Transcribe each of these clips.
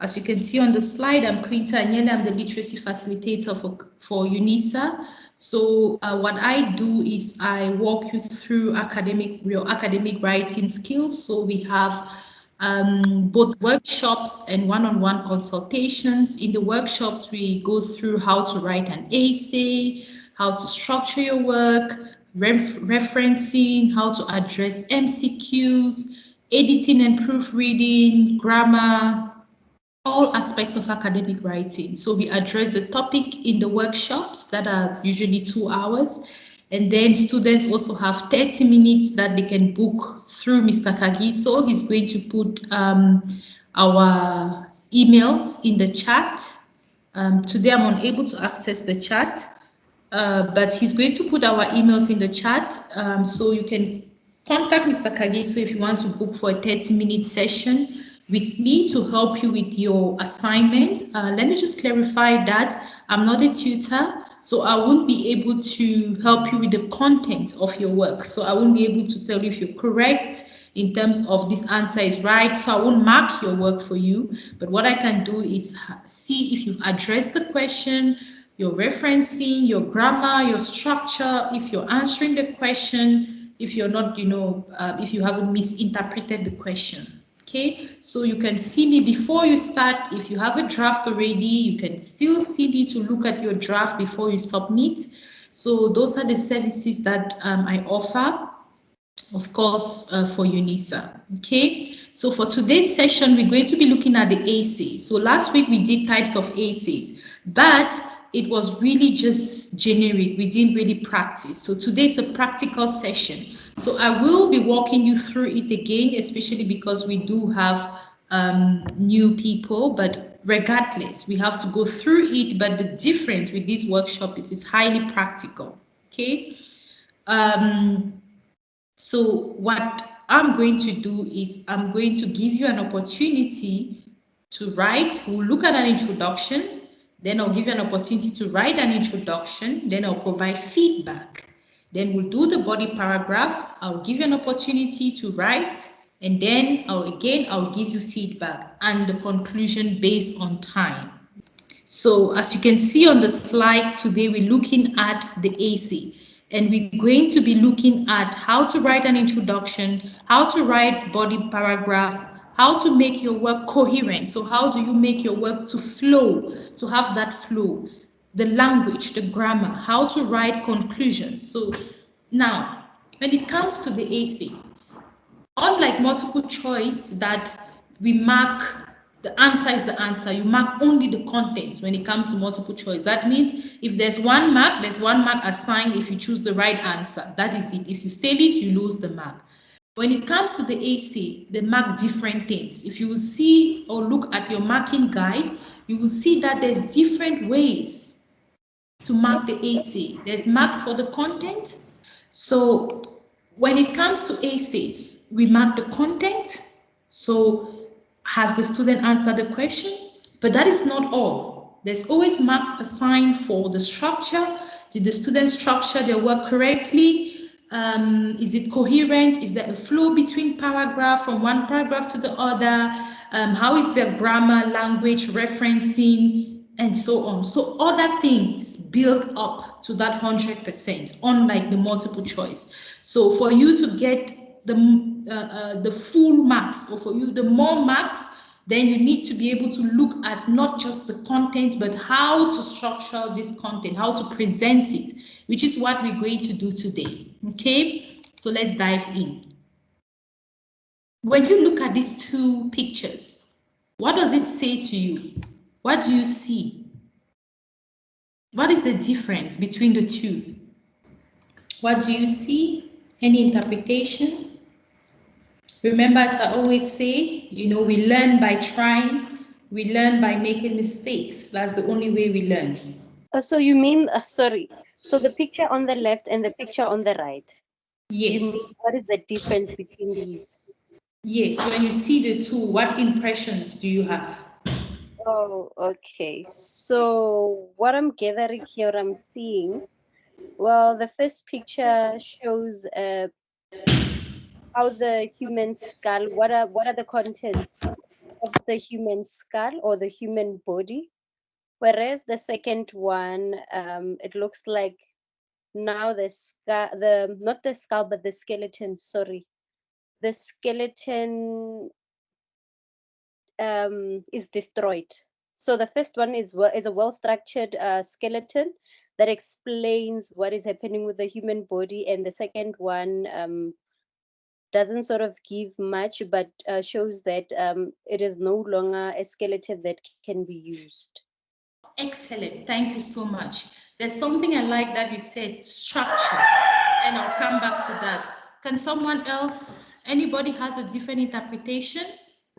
as you can see on the slide, I'm Quinta Anyele. I'm the literacy facilitator for UNISA. So what I do is I walk you through real academic writing skills. So we have both workshops and one-on-one consultations. In the workshops, we go through how to write an essay, how to structure your work, referencing, how to address MCQs, editing and proofreading, grammar, all aspects of academic writing. So we address the topic in the workshops that are usually 2 hours. And then students also have 30 minutes that they can book through Mr. Kagiso. He's going to put our emails in the chat. Today I'm unable to access the chat, but he's going to put our emails in the chat. So you can contact Mr. Kagiso if you want to book for a 30-minute session with me to help you with your assignment. Let me just clarify that I'm not a tutor, so I won't be able to help you with the content of your work. So I won't be able to tell you if you're correct in terms of this answer is right. So I won't mark your work for you. But what I can do is see if you've addressed the question, your referencing, your grammar, your structure, if you're answering the question, if you're not, if you haven't misinterpreted the question. Okay, so you can see me before you start. If you have a draft already, you can still see me to look at your draft before you submit. So those are the services that I offer, of course, for UNISA. Okay, so for today's session, we're going to be looking at the essays. So last week we did types of essays, but it was really just generic. We didn't really practice. So today is a practical session. So I will be walking you through it again, especially because we do have new people, but regardless, we have to go through it. But the difference with this workshop, it is highly practical, okay? So what I'm going to do is I'm going to give you an opportunity to write. We'll look at an introduction, then I'll give you an opportunity to write an introduction, then I'll provide feedback. Then we'll do the body paragraphs. I'll give you an opportunity to write, and then I'll give you feedback and the conclusion based on time. So as you can see on the slide today, we're looking at the essay, and we're going to be looking at how to write an introduction, how to write body paragraphs, how to make your work coherent. So how do you make your work to flow, to have that flow? The language, the grammar, how to write conclusions. So now, when it comes to the essay, unlike multiple choice that we mark, the answer is the answer, you mark only the contents when it comes to multiple choice. That means if there's 1 mark, there's 1 mark assigned if you choose the right answer. That is it. If you fail it, you lose the mark. When it comes to the essay, they mark different things. If you will see or look at your marking guide, you will see that there's different ways to mark the essay. There's marks for the content. So when it comes to essays, we mark the content. So has the student answered the question? But that is not all. There's always marks assigned for the structure. Did the student structure their work correctly? Is it coherent? Is there a flow between paragraph, from one paragraph to the other? How is their grammar, language, referencing, and so on? So other things build up to that 100%, unlike the multiple choice. So for you to get the full marks, or for you the more marks, then you need to be able to look at not just the content, but how to structure this content, how to present it, which is what we're going to do today. Okay, so let's dive in. When you look at these 2 pictures, what does it say to you? What do you see? What is the difference between the 2? What do you see? Any interpretation? Remember, as I always say, we learn by trying, we learn by making mistakes. That's the only way we learn. So you mean, sorry, so the picture on the left and the picture on the right? Yes. You mean, what is the difference between these? Yes, when you see the 2, what impressions do you have? Oh, okay. So what I'm gathering here, I'm seeing, well, the first picture shows how the human skull, what are the contents? of the human skull or the human body, whereas the second one, it looks like now the skull, not the skull, but the skeleton, sorry. The skeleton is destroyed. So the first one is a well-structured skeleton that explains what is happening with the human body, and the second one doesn't sort of give much, but shows that it is no longer a skeleton that can be used. Excellent. Thank you so much. There's something I like that you said, structure, and I'll come back to that. Can someone else, anybody has a different interpretation?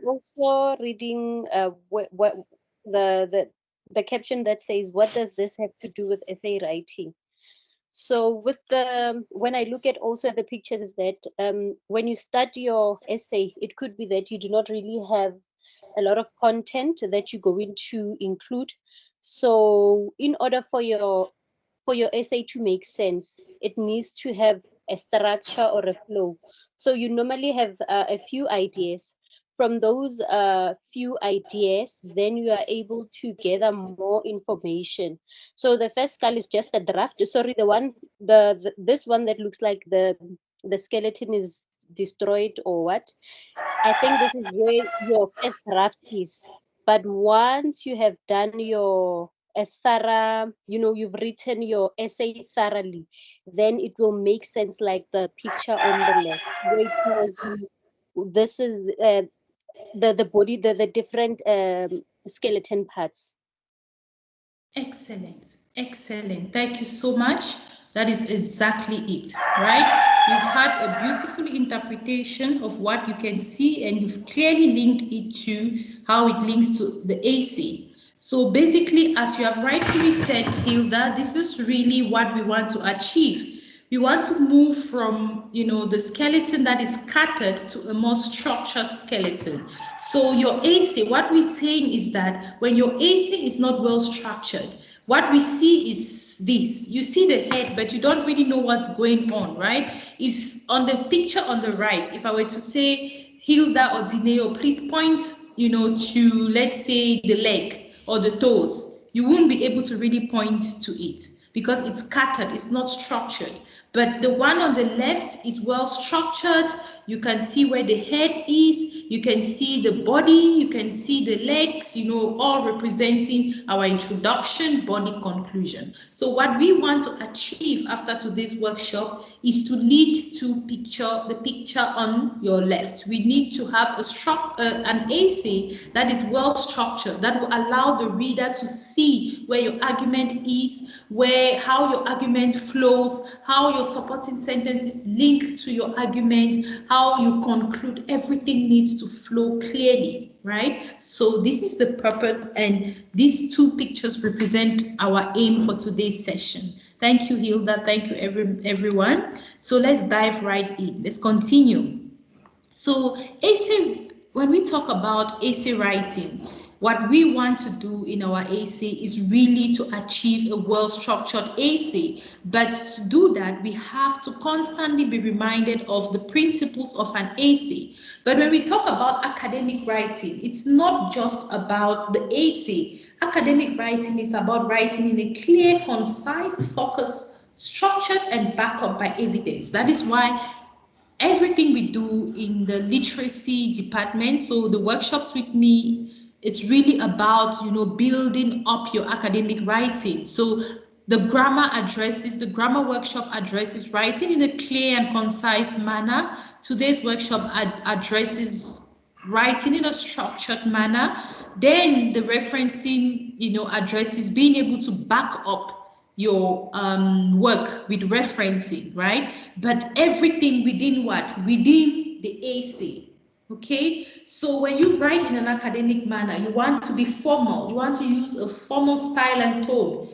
Also reading what the caption that says, what does this have to do with essay writing? So with when I look at also the pictures, is that when you start your essay, it could be that you do not really have a lot of content that you're going to include. So in order for your essay to make sense, it needs to have a structure or a flow. So you normally have a few ideas. From those few ideas, then you are able to gather more information. So the first skull is just a draft. Sorry, this one that looks like the skeleton is destroyed or what. I think this is where your first draft is. But once you have done your a thorough, you've written your essay thoroughly, then it will make sense, like the picture on the left, where it tells you this is the body, the different skeleton parts. Excellent. Excellent. Thank you so much. That is exactly it, right? You've had a beautiful interpretation of what you can see, and you've clearly linked it to how it links to the AC. So basically, as you have rightfully said, Hilda, this is really what we want to achieve. We want to move from, the skeleton that is scattered to a more structured skeleton. So your essay, what we're saying is that when your essay is not well structured, what we see is this. You see the head, but you don't really know what's going on, right? If on the picture on the right, if I were to say, Hilda or Dineo, please point, to, let's say, the leg or the toes, you won't be able to really point to it because it's scattered, it's not structured. But the one on the left is well structured. You can see where the head is, you can see the body, you can see the legs, all representing our introduction, body, conclusion. So what we want to achieve after today's workshop is to lead to the picture on your left. We need to have an essay that is well structured, that will allow the reader to see where your argument is, how your argument flows, how your supporting sentences link to your argument, how you conclude. Everything needs to flow clearly, right? So this is the purpose, and these two pictures represent our aim for today's session. Thank you, Hilda. Thank you, everyone. So let's dive right in. Let's continue. So essay, when we talk about essay writing, what we want to do in our essay is really to achieve a well-structured essay. But to do that, we have to constantly be reminded of the principles of an essay. But when we talk about academic writing, it's not just about the essay. Academic writing is about writing in a clear, concise, focused, structured, and backed up by evidence. That is why everything we do in the literacy department, so the workshops with me, it's really about, building up your academic writing. So the grammar workshop addresses writing in a clear and concise manner. Today's workshop addresses writing in a structured manner. Then the referencing, addresses being able to back up your work with referencing, right? But everything within what? Within the essay. Okay, so when you write in an academic manner, you want to be formal, you want to use a formal style and tone.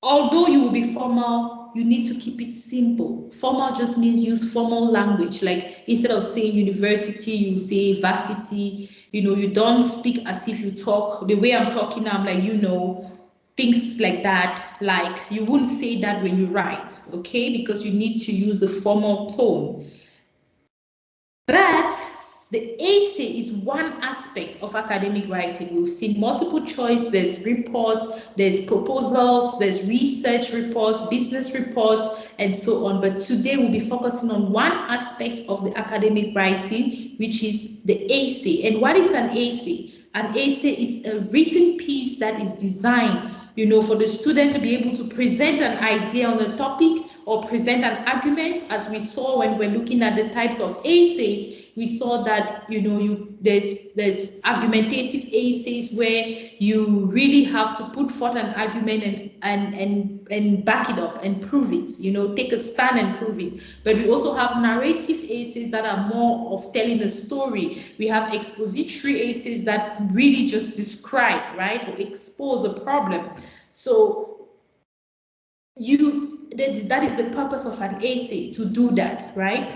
Although you will be formal, you need to keep it simple. Formal just means use formal language. Like instead of saying university, you say varsity. You don't speak as if you talk. The way I'm talking now, I'm like, things like that. Like you wouldn't say that when you write, okay? Because you need to use a formal tone. But The essay is one aspect of academic writing. We've seen multiple choice, there's reports, there's proposals, there's research reports, business reports, and so on. But today we'll be focusing on one aspect of the academic writing, which is the essay. And what is an essay? An essay is a written piece that is designed, for the student to be able to present an idea on a topic or present an argument, as we saw when we're looking at the types of essays. We saw that there's argumentative essays where you really have to put forth an argument and back it up and prove it, take a stand and prove it. But we also have narrative essays that are more of telling a story. We have expository essays that really just describe, right, or expose a problem. So that is the purpose of an essay, to do that, right?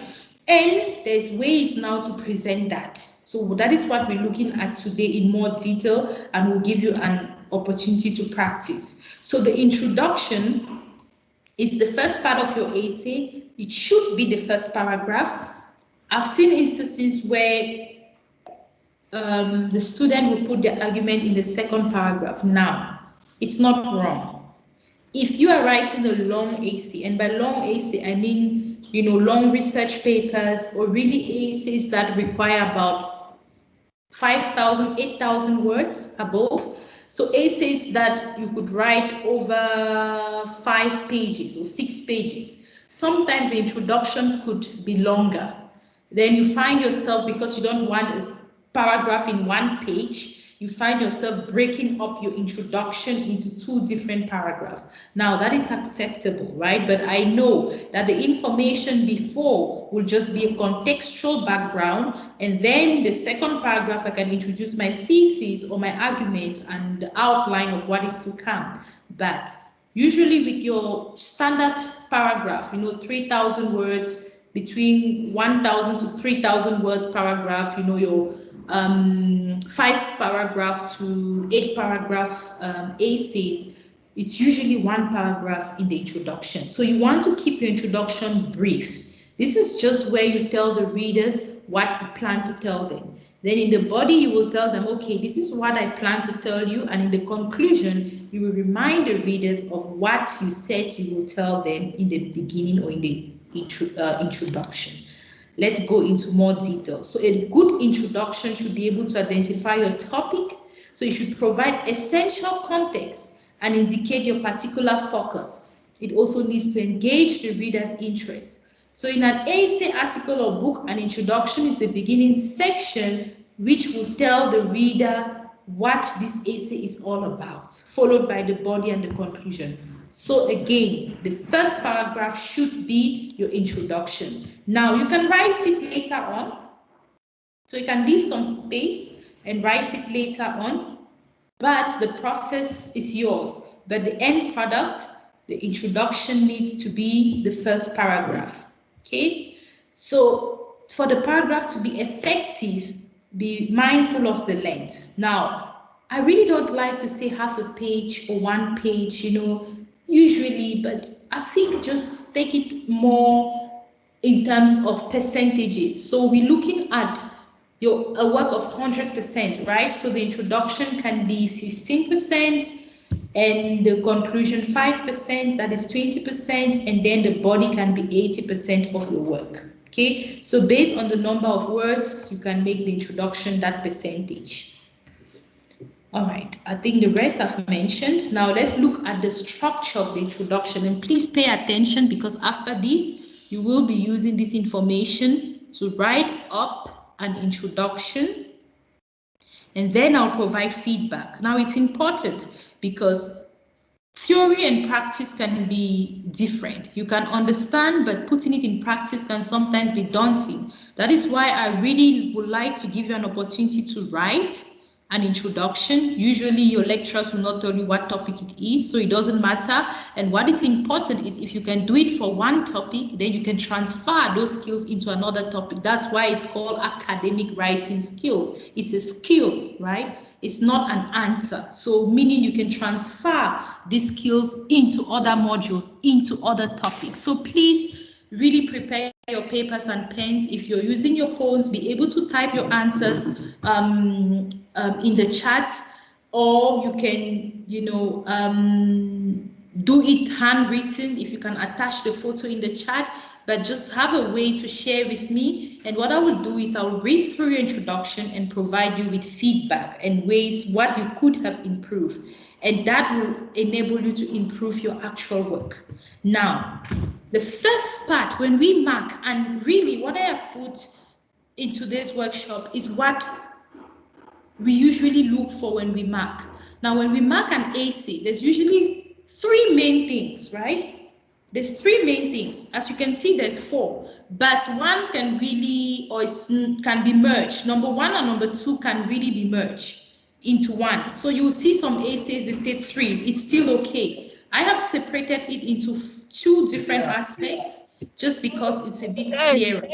And there's ways now to present that. So that is what we're looking at today in more detail, and we'll give you an opportunity to practice. So the introduction is the first part of your essay. It should be the first paragraph. I've seen instances where the student will put the argument in the second paragraph. Now, it's not wrong. If you are writing a long essay, and by long essay, I mean, long research papers or really essays that require about 5,000, 8,000 words above. So essays that you could write over 5 pages or 6 pages. Sometimes the introduction could be longer. Then you find yourself, because you don't want a paragraph in 1 page, you find yourself breaking up your introduction into 2 different paragraphs. Now that is acceptable, right? But I know that the information before will just be a contextual background, and then the second paragraph I can introduce my thesis or my argument and the outline of what is to come. But usually with your standard paragraph, 3,000 words, between 1,000 to 3,000 words paragraph, your 5 paragraph to 8 paragraph essays, it's usually 1 paragraph in the introduction. So you want to keep your introduction brief. This is just where you tell the readers what you plan to tell them. Then in the body, you will tell them, okay, this is what I plan to tell you. And in the conclusion, you will remind the readers of what you said you will tell them in the beginning or in the introduction. Let's go into more detail. So a good introduction should be able to identify your topic. So it should provide essential context and indicate your particular focus. It also needs to engage the reader's interest. So in an essay, article, or book, an introduction is the beginning section which will tell the reader what this essay is all about, followed by the body and the conclusion. So again, the first paragraph should be your introduction. Now you can write it later on. So you can leave some space and write it later on, but the process is yours. But the end product, the introduction, needs to be the first paragraph. Okay, so for the paragraph to be effective, be mindful of the length. Now, I really don't like to say half a page or 1 page, usually, but I think just take it more in terms of percentages. So we're looking at a work of 100%, right? So the introduction can be 15%, and the conclusion 5%, that is 20%, and then the body can be 80% of your work. Okay, so based on the number of words, you can make the introduction that percentage. All right, I think the rest I've mentioned. Now let's look at the structure of the introduction, and please pay attention, because after this, you will be using this information to write up an introduction, and then I'll provide feedback. Now it's important because theory and practice can be different. You can understand, but putting it in practice can sometimes be daunting. That is why I really would like to give you an opportunity to write an introduction. Usually your lecturers will not tell you what topic it is, so it doesn't matter. And what is important is if you can do it for one topic, then you can transfer those skills into another topic. That's why it's called academic writing skills. It's a skill, right? It's not an answer. So meaning you can transfer these skills into other modules, into other topics. So please really prepare your papers and pens. If you're using your phones, be able to type your answers in the chat, or you can, do it handwritten if you can attach the photo in the chat, but just have a way to share with me. And what I will do is I'll read through your introduction and provide you with feedback and ways what you could have improved. And that will enable you to improve your actual work. Now, the first part, when we mark, and really what I have put in today's workshop is what we usually look for when we mark. Now, when we mark an AC, there's usually three main things, right? There's three main things. As you can see, there's four, but one can really, or can be merged. Number one and number two can really be merged into one. So you'll see some ACs, they say three. It's still okay. I have separated it into two different aspects just because it's a bit clearer.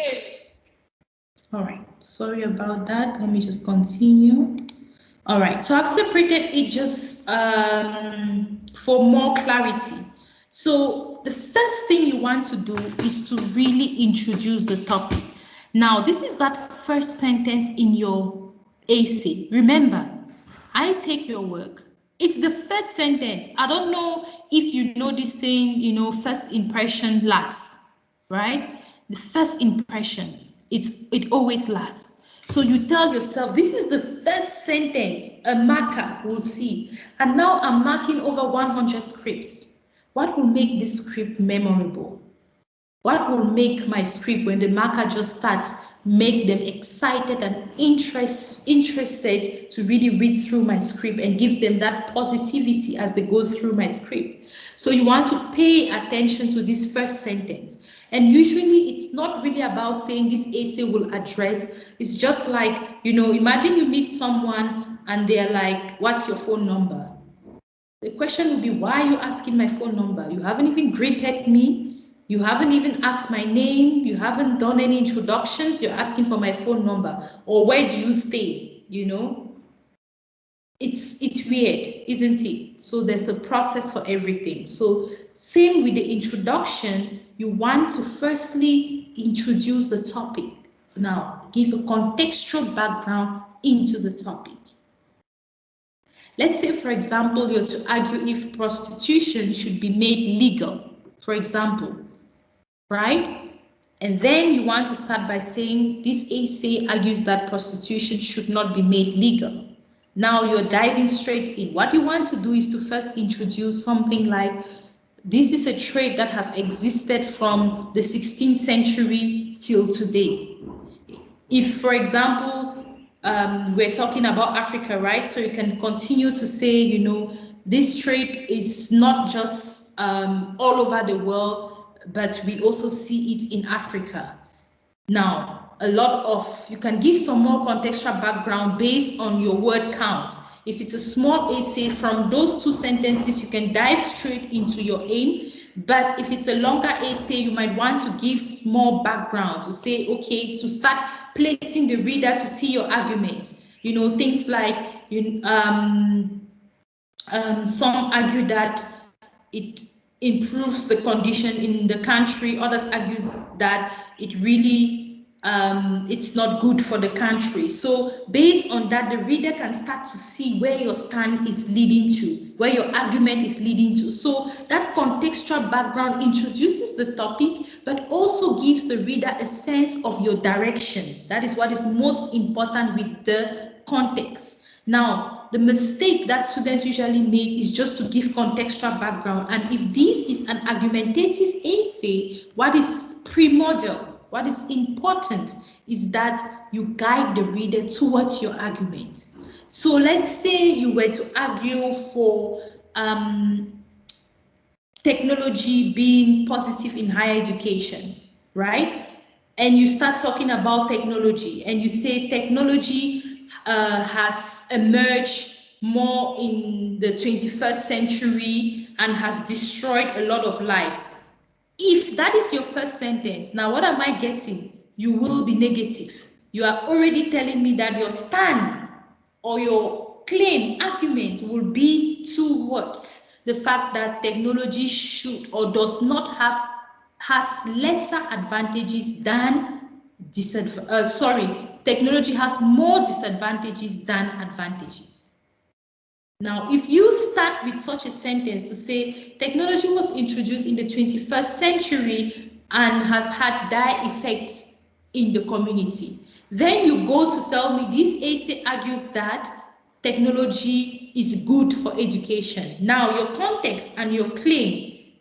All right, sorry about that. Let me just continue. All right, so I've separated it just for more clarity. So the first thing you want to do is to really introduce the topic. Now, this is that first sentence in your essay. Remember, I take your work. It's the first sentence. I don't know if you know this saying, first impression lasts, right? The first impression, it always lasts. So you tell yourself, this is the first sentence a marker will see. And now I'm marking over 100 scripts. What will make this script memorable? What will make my script, when the marker just starts, make them excited and interested to really read through my script and give them that positivity as they go through my script? So you want to pay attention to this first sentence. And usually it's not really about saying this essay will address. It's just like, imagine you meet someone and they're like, what's your phone number? The question would be, why are you asking my phone number? You haven't even greeted me. You haven't even asked my name. You haven't done any introductions. You're asking for my phone number. Or where do you stay? It's weird, isn't it? So there's a process for everything. So same with the introduction, you want to firstly introduce the topic. Now, give a contextual background into the topic. Let's say, for example, you're to argue if prostitution should be made legal, for example, right? And then you want to start by saying this essay argues that prostitution should not be made legal. Now you're diving straight in. What you want to do is to first introduce something like, this is a trade that has existed from the 16th century till today. If, for example, we're talking about Africa, right? So you can continue to say, this trade is not just all over the world, but we also see it in Africa. Now, you can give some more contextual background based on your word count. If it's a small essay, from those two sentences, you can dive straight into your aim. But if it's a longer essay, you might want to give more background to say, okay, to start placing the reader to see your argument. Things like, some argue that it improves the condition in the country. Others argue that it really it's not good for the country. So based on that, the reader can start to see where your stand is leading to, where your argument is leading to. So that contextual background introduces the topic, but also gives the reader a sense of your direction. That is what is most important with the context. Now, the mistake that students usually make is just to give contextual background. And if this is an argumentative essay, what is primordial, what is important is that you guide the reader towards your argument. So let's say you were to argue for technology being positive in higher education, right? And you start talking about technology and you say technology has emerged more in the 21st century and has destroyed a lot of lives. If that is your first sentence, now what am I getting? You will be negative. You are already telling me that your stand or your claim, argument will be towards the fact that technology should or does not have has lesser advantages than technology has more disadvantages than advantages. Now, if you start with such a sentence to say technology was introduced in the 21st century and has had dire effects in the community, then you go to tell me this essay argues that technology is good for education. Now, your context and your claim,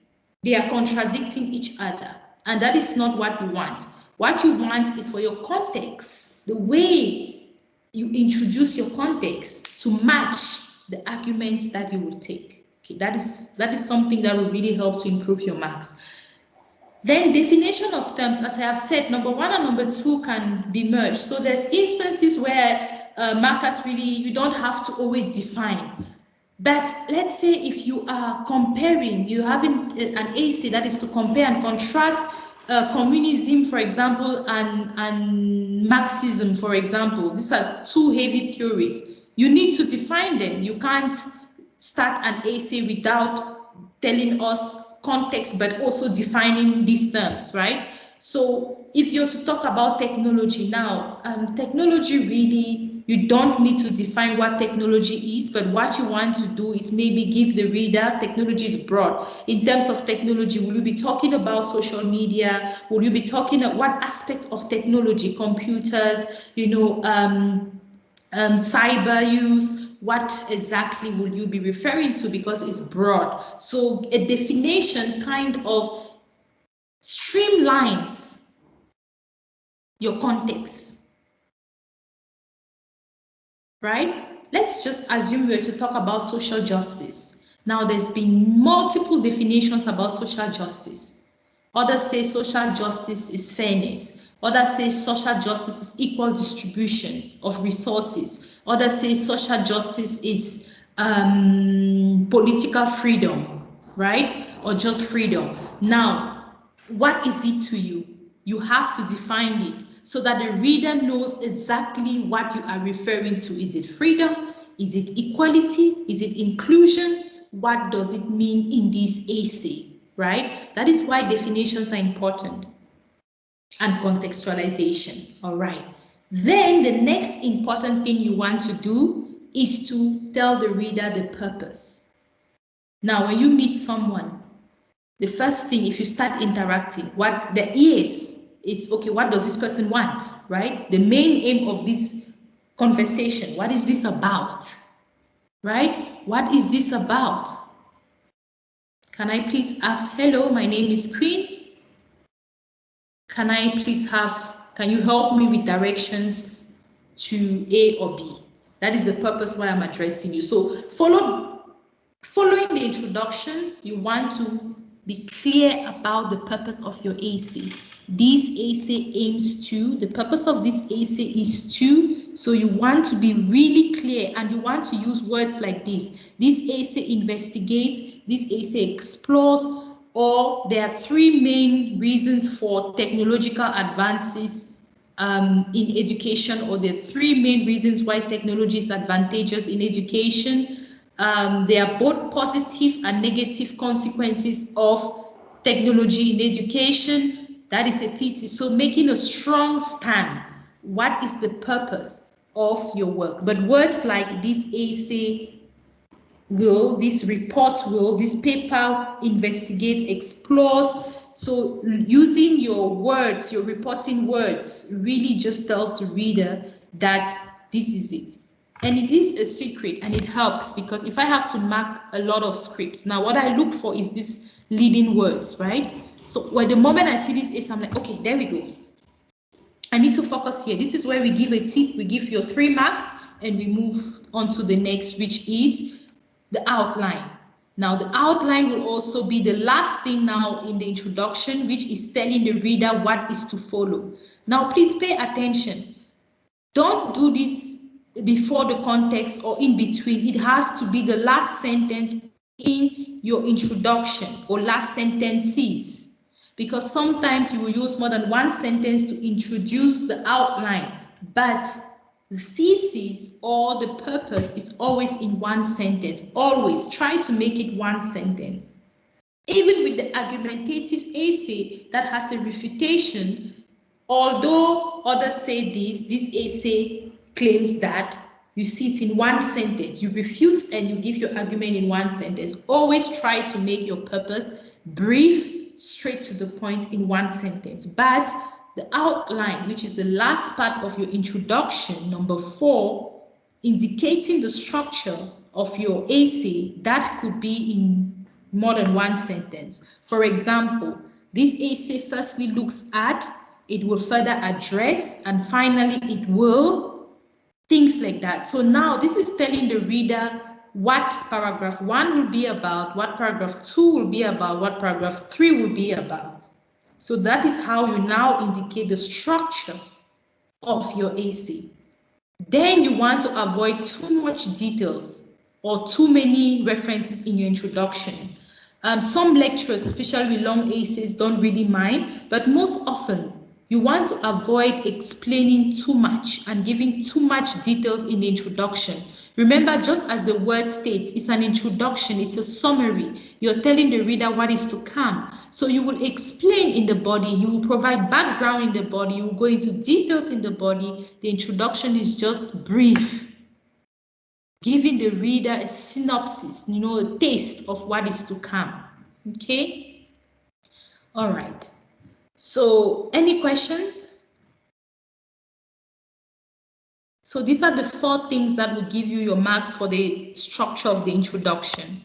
they are contradicting each other, and that is not what we want. What you want is for your context, the way you introduce your context, to match the arguments that you will take. Okay, that is something that will really help to improve your marks. Then definition of terms, as I have said, number 1 and number 2 can be merged. So there's instances where markers really, you don't have to always define. But let's say if you are comparing, you have an essay that is to compare and contrast communism, for example, and Marxism, for example. These are two heavy theories. You need to define them. You can't start an essay without telling us context, but also defining these terms, right? So if you're to talk about technology now, technology really, you don't need to define what technology is, but what you want to do is maybe give the reader, technology is broad. In terms of technology, will you be talking about social media? Will you be talking about what aspect of technology, computers, cyber use? What exactly will you be referring to? Because it's broad. So a definition kind of streamlines your context, right? Let's just assume we're to talk about social justice. Now, there's been multiple definitions about social justice. Others say social justice is fairness. Others say social justice is equal distribution of resources. Others say social justice is political freedom, right? Or just freedom. Now, what is it to you? You have to define it so that the reader knows exactly what you are referring to. Is it freedom? Is it equality? Is it inclusion? What does it mean in this essay, right? That is why definitions are important, and contextualization. All right. Then the next important thing you want to do is to tell the reader the purpose. Now, when you meet someone, the first thing, if you start interacting, what the is okay, what does this person want, right? The main aim of this conversation, what is this about, right? What is this about? Can I please ask, hello, my name is Queen. Can you help me with directions to A or B? That is the purpose why I'm addressing you. So following the introductions, you want to be clear about the purpose of your essay. This essay aims to, the purpose of this essay is to, so you want to be really clear, and you want to use words like this. This essay investigates, this essay explores, or there are 3 main reasons for technological advances in education, or there are 3 main reasons why technology is advantageous in education. There are both positive and negative consequences of technology in education. That is a thesis. So making a strong stand. What is the purpose of your work? But words like this essay will, this report will, this paper investigates, explores. So using your words, your reporting words, really just tells the reader that this is it. And it is a secret, and it helps, because if I have to mark a lot of scripts, now what I look for is these leading words, right? So when the moment I see this essay, I'm like, okay, there we go. I need to focus here. This is where we give a tick, we give your 3 marks, and we move on to the next, which is the outline. Now, the outline will also be the last thing now in the introduction, which is telling the reader what is to follow. Now, please pay attention. Don't do this before the context or in between. It has to be the last sentence in your introduction, or last sentences, because sometimes you will use more than 1 sentence to introduce the outline, but the thesis or the purpose is always in 1 sentence. Always try to make it 1 sentence. Even with the argumentative essay that has a refutation, although others say this essay claims that, you see it in one sentence. You refute and you give your argument in one sentence. Always try to make your purpose brief, straight to the point in one sentence. But the outline, which is the last part of your introduction, number 4, indicating the structure of your essay, that could be in more than one sentence. For example, this essay firstly looks at, it will further address, and finally it will, things like that. So now this is telling the reader what paragraph 1 will be about, what paragraph 2 will be about, what paragraph 3 will be about. So that is how you now indicate the structure of your essay. Then you want to avoid too much details or too many references in your introduction. Some lecturers, especially with long essays, don't really mind, but most often you want to avoid explaining too much and giving too much details in the introduction. Remember, just as the word states, it's an introduction, it's a summary. You're telling the reader what is to come. So you will explain in the body, you will provide background in the body, you will go into details in the body. The introduction is just brief, giving the reader a synopsis, a taste of what is to come. Okay? All right. So, any questions? So these are the 4 things that will give you your marks for the structure of the introduction.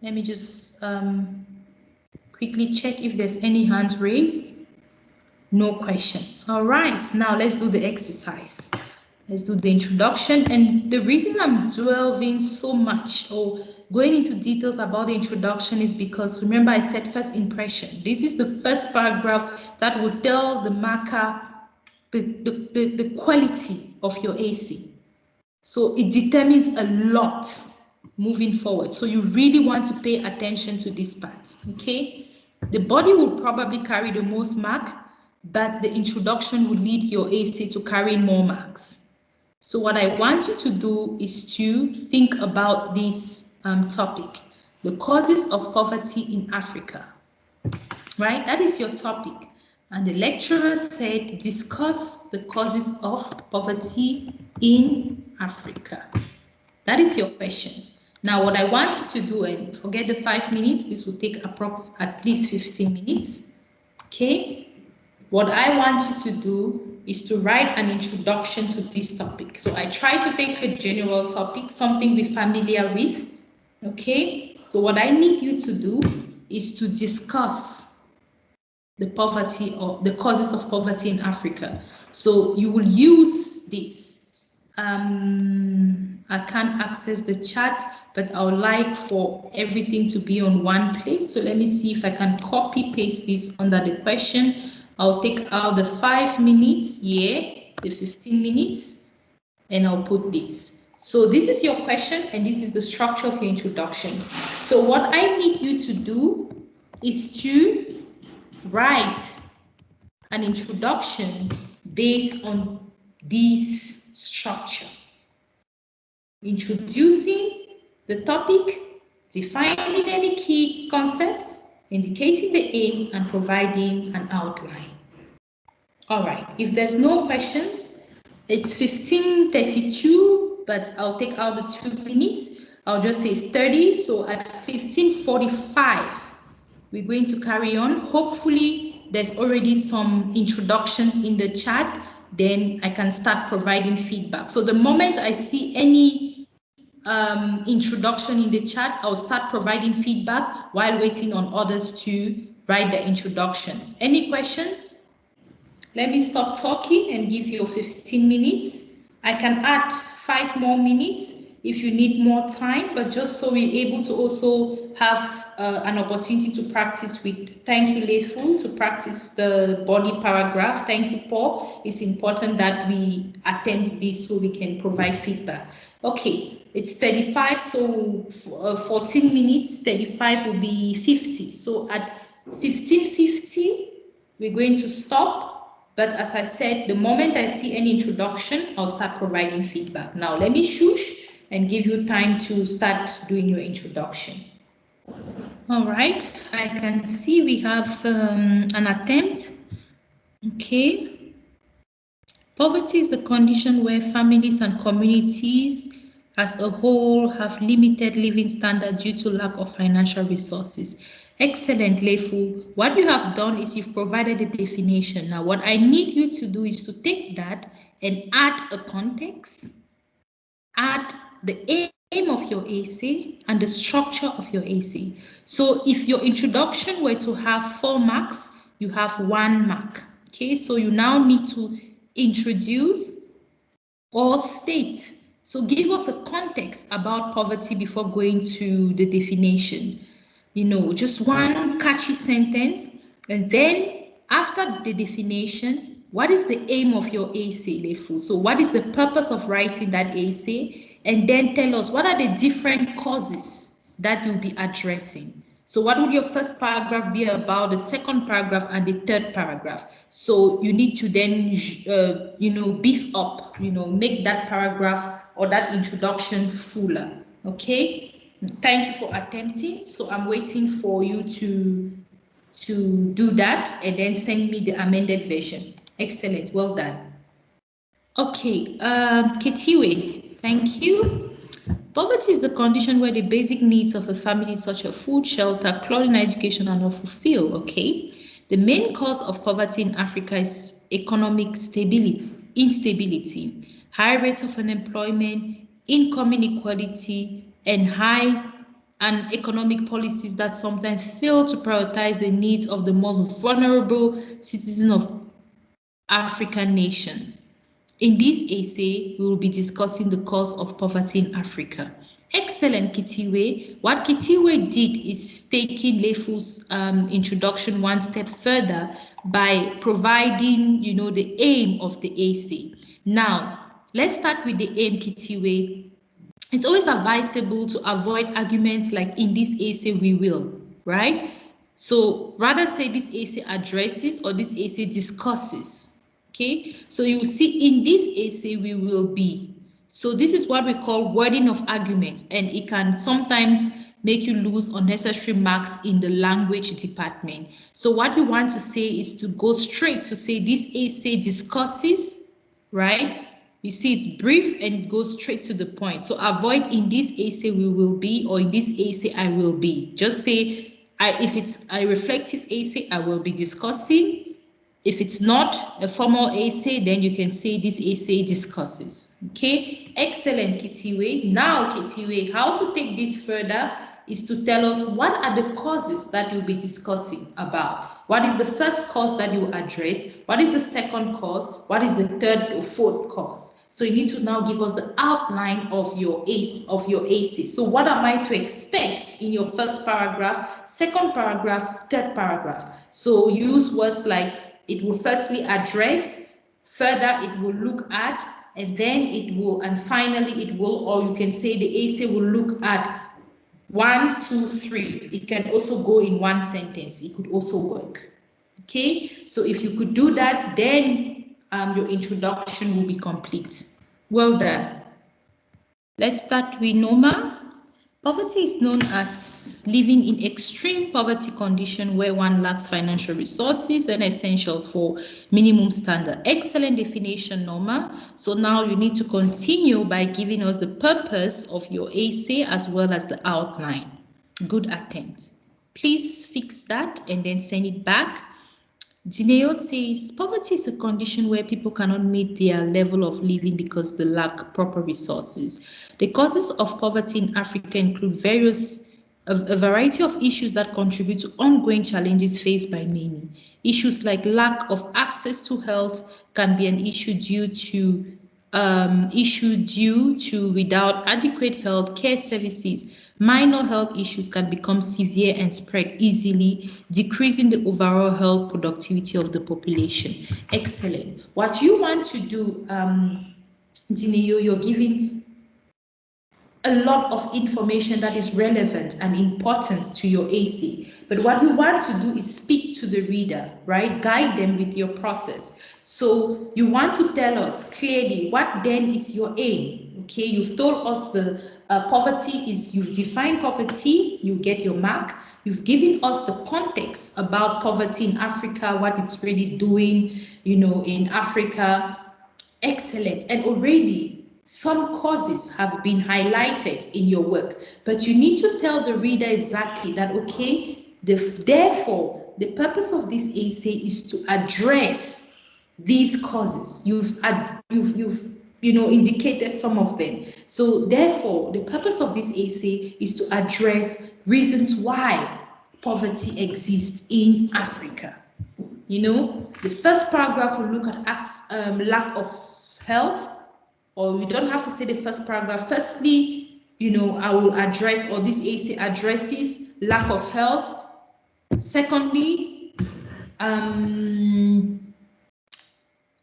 Let me just quickly check if there's any hands raised. No question. All right, now let's do the exercise. Let's do the introduction. And the reason I'm delving so much or going into details about the introduction is because, remember, I said first impression. This is the first paragraph that will tell the marker the quality of your essay. So it determines a lot moving forward. So you really want to pay attention to this part, okay? The body will probably carry the most mark, but the introduction will lead your essay to carry more marks. So what I want you to do is to think about this topic, the causes of poverty in Africa, right? That is your topic. And the lecturer said, discuss the causes of poverty in Africa. That is your question. Now, what I want you to do, and forget the 5 minutes, this will take at least 15 minutes, okay? What I want you to do is to write an introduction to this topic. So I try to take a general topic, something we're familiar with, okay? So what I need you to do is to discuss the poverty or the causes of poverty in Africa. So you will use this. I can't access the chat, but I would like for everything to be on one place. So let me see if I can copy paste this under the question. I'll take out the 5 minutes, the 15 minutes, and I'll put this. So this is your question, and this is the structure of your introduction. So what I need you to do is to write an introduction based on this structure. Introducing the topic, defining any key concepts, indicating the aim, and providing an outline. All right, if there's no questions, it's 15:32, but I'll take out the 2 minutes. I'll just say it's 30, so at 15:45, we're going to carry on. Hopefully, there's already some introductions in the chat, then I can start providing feedback. So the moment I see any introduction in the chat, I'll start providing feedback while waiting on others to write their introductions. Any questions? Let me stop talking and give you 15 minutes. I can add 5 more minutes if you need more time, but just so we're able to also have an opportunity to practice with, thank you, Leifu, to practice the body paragraph. Thank you, Paul. It's important that we attempt this so we can provide feedback. Okay, it's 35, so 14 minutes, 35 will be 50. So at 15:50, we're going to stop. But as I said, the moment I see any introduction, I'll start providing feedback. Now, let me shush and give you time to start doing your introduction. All right, I can see we have an attempt. Okay. Poverty is the condition where families and communities as a whole have limited living standards due to lack of financial resources. Excellent, Leifu. What you have done is you've provided a definition. Now, what I need you to do is to take that and add a context, add the aim of your essay and the structure of your essay. So if your introduction were to have 4 marks, you have 1 mark. Okay, so you now need to introduce or state. So give us a context about poverty before going to the definition. You know, just one catchy sentence, and then after the definition, what is the aim of your essay, Leifu? So what is the purpose of writing that essay? And then tell us what are the different causes that you'll be addressing. So what would your first paragraph be about, the second paragraph, and the third paragraph? So you need to then, beef up, make that paragraph or that introduction fuller. Okay. Thank you for attempting. So I'm waiting for you to do that and then send me the amended version. Excellent. Well done. Okay. Ketiwe, thank you. Poverty is the condition where the basic needs of a family such as food, shelter, clothing, and education are not fulfilled, okay? The main cause of poverty in Africa is economic instability, high rates of unemployment, income inequality, and economic policies that sometimes fail to prioritize the needs of the most vulnerable citizens of African nation. In this essay, we will be discussing the cause of poverty in Africa. Excellent, Ketiwe. What Ketiwe did is taking Leifu's introduction one step further by providing, the aim of the essay. Now, let's start with the aim, Ketiwe. It's always advisable to avoid arguments like in this essay we will, right? So rather say this essay addresses or this essay discusses. Okay, so you see in this essay we will be. So this is what we call wording of arguments, and it can sometimes make you lose unnecessary marks in the language department. So what we want to say is to go straight to say this essay discusses, right? You see it's brief and goes straight to the point. So avoid in this essay we will be or in this essay I will be. Just say if it's a reflective essay I will be discussing. If it's not a formal essay, then you can say this essay discusses. Okay, excellent, Ketiwe. Now, Ketiwe, how to take this further is to tell us what are the causes that you'll be discussing about. What is the first cause that you address? What is the second cause? What is the third or fourth cause? So you need to now give us the outline of your essay. So what am I to expect in your first paragraph, second paragraph, third paragraph? So use words like it will firstly address, further it will look at, and then it will, and finally it will, or you can say the essay will look at 1, 2, 3. It can also go in one sentence. It could also work. Okay, so if you could do that, then your introduction will be complete. Well done. Let's start with Noma. Poverty is known as living in extreme poverty condition where one lacks financial resources and essentials for minimum standard. Excellent definition, Norma. So now you need to continue by giving us the purpose of your essay as well as the outline. Good attempt. Please fix that and then send it back. Dineo says, poverty is a condition where people cannot meet their level of living because they lack proper resources. The causes of poverty in Africa include a variety of issues that contribute to ongoing challenges faced by many. Issues like lack of access to health can be an issue due to without adequate health care services. Minor health issues can become severe and spread easily, decreasing the overall health productivity of the population. Excellent. What you want to do, Dineo, you're giving a lot of information that is relevant and important to your essay. But what we want to do is speak to the reader, right? Guide them with your process. So you want to tell us clearly what then is your aim. Okay, you've told us the poverty is, you've defined poverty, you get your mark. You've given us the context about poverty in Africa, what it's really doing, you know, in Africa. Excellent. And already some causes have been highlighted in your work, but you need to tell the reader exactly that, okay, therefore, the purpose of this essay is to address these causes. You've indicated some of them. So therefore, the purpose of this essay is to address reasons why poverty exists in Africa. You know, the first paragraph will look at lack of health, or you don't have to say the first paragraph. Firstly, you know, I will address, or this essay addresses lack of health. Secondly,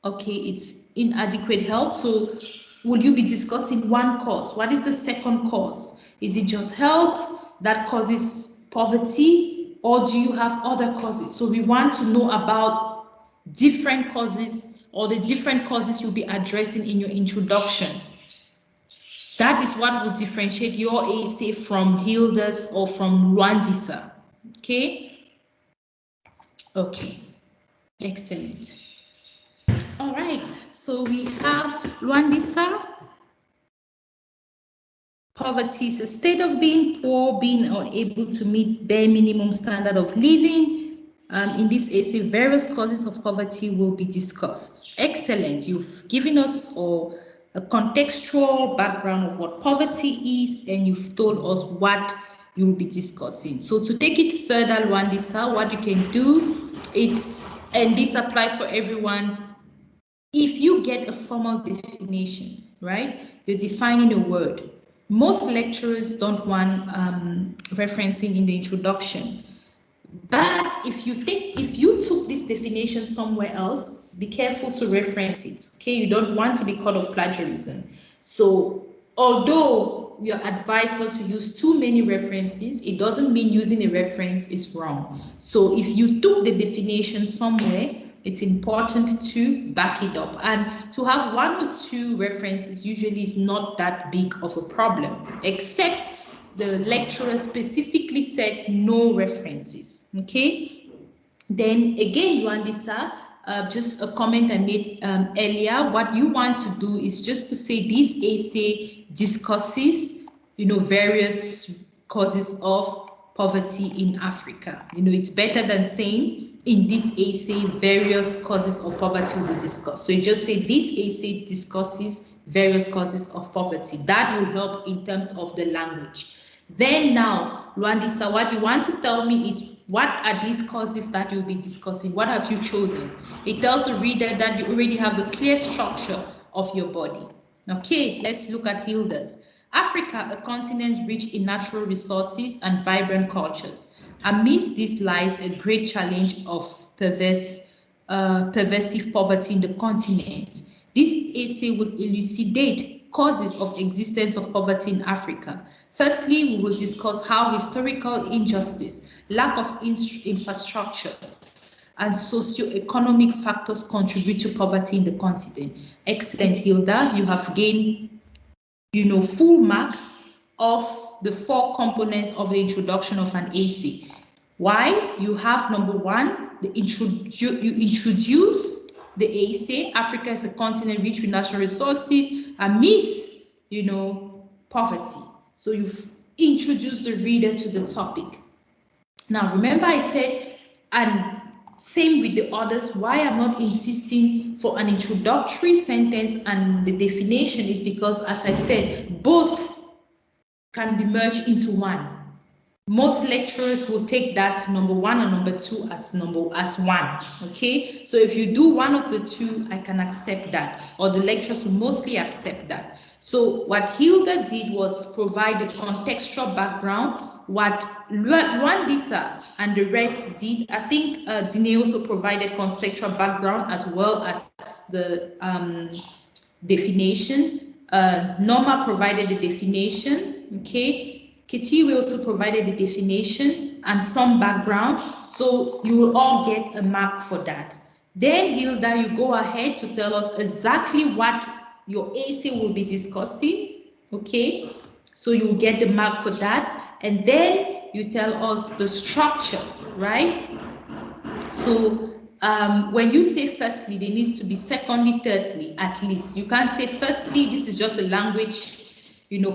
okay, it's inadequate health. So will you be discussing one cause? What is the second cause? Is it just health that causes poverty, or do you have other causes? So we want to know about different causes, or the different causes you'll be addressing in your introduction. That is what will differentiate your essay from Hilda's or from Rwandisa. Okay? Okay. Excellent. All right. So we have Rwandisa. Poverty is a state of being poor, being unable to meet bare minimum standard of living. In this essay, various causes of poverty will be discussed. Excellent. You've given us a contextual background of what poverty is, and you've told us what you will be discussing. So to take it further, Rwandisa, what you can do is, and this applies for everyone, if you get a formal definition, right, you're defining a word. Most lecturers don't want referencing in the introduction. But if you took this definition somewhere else, be careful to reference it. Okay, you don't want to be caught of plagiarism. So although you're advised not to use too many references, it doesn't mean using a reference is wrong. So if you took the definition somewhere, it's important to back it up. And to have one or two references usually is not that big of a problem, except the lecturer specifically said no references. Okay. Then again, Rwandisa, just a comment I made earlier. What you want to do is just to say this essay discusses, you know, various causes of poverty in Africa. You know, it's better than saying in this essay various causes of poverty will be discussed. So you just say this essay discusses various causes of poverty. That will help in terms of the language. Then now, Rwandisa, what you want to tell me is, what are these causes that you'll be discussing? What have you chosen? It tells the reader that you already have a clear structure of your body. Okay, let's look at Hilda's. Africa, a continent rich in natural resources and vibrant cultures. Amidst this lies a great challenge of pervasive poverty in the continent. This essay will elucidate causes of existence of poverty in Africa. Firstly, we will discuss how historical injustice, lack of infrastructure, and socio-economic factors contribute to poverty in the continent. Excellent, Hilda. You have gained, you know, full marks of the 4 components of the introduction of an essay. Why? You have number 1, you introduce the essay. Africa is a continent rich with natural resources amidst, you know, poverty. So you've introduced the reader to the topic. Now, remember I said, and same with the others, why I'm not insisting for an introductory sentence and the definition is because, as I said, both can be merged into one. Most lecturers will take that number 1 and number 2 as one. Okay, so if you do one of the 2, I can accept that, or the lecturers will mostly accept that. So what Hilda did was provide a contextual background. What Rwandisa and the rest did, I think Dine also provided contextual background as well as the definition. Norma provided the definition. Okay. Ketiwe also provided the definition and some background, so you will all get a mark for that. Then, Hilda, you go ahead to tell us exactly what your essay will be discussing. Okay, so you will get the mark for that, and then you tell us the structure, right? So when you say firstly, there needs to be secondly, thirdly, at least. You can't say firstly, this is just a language,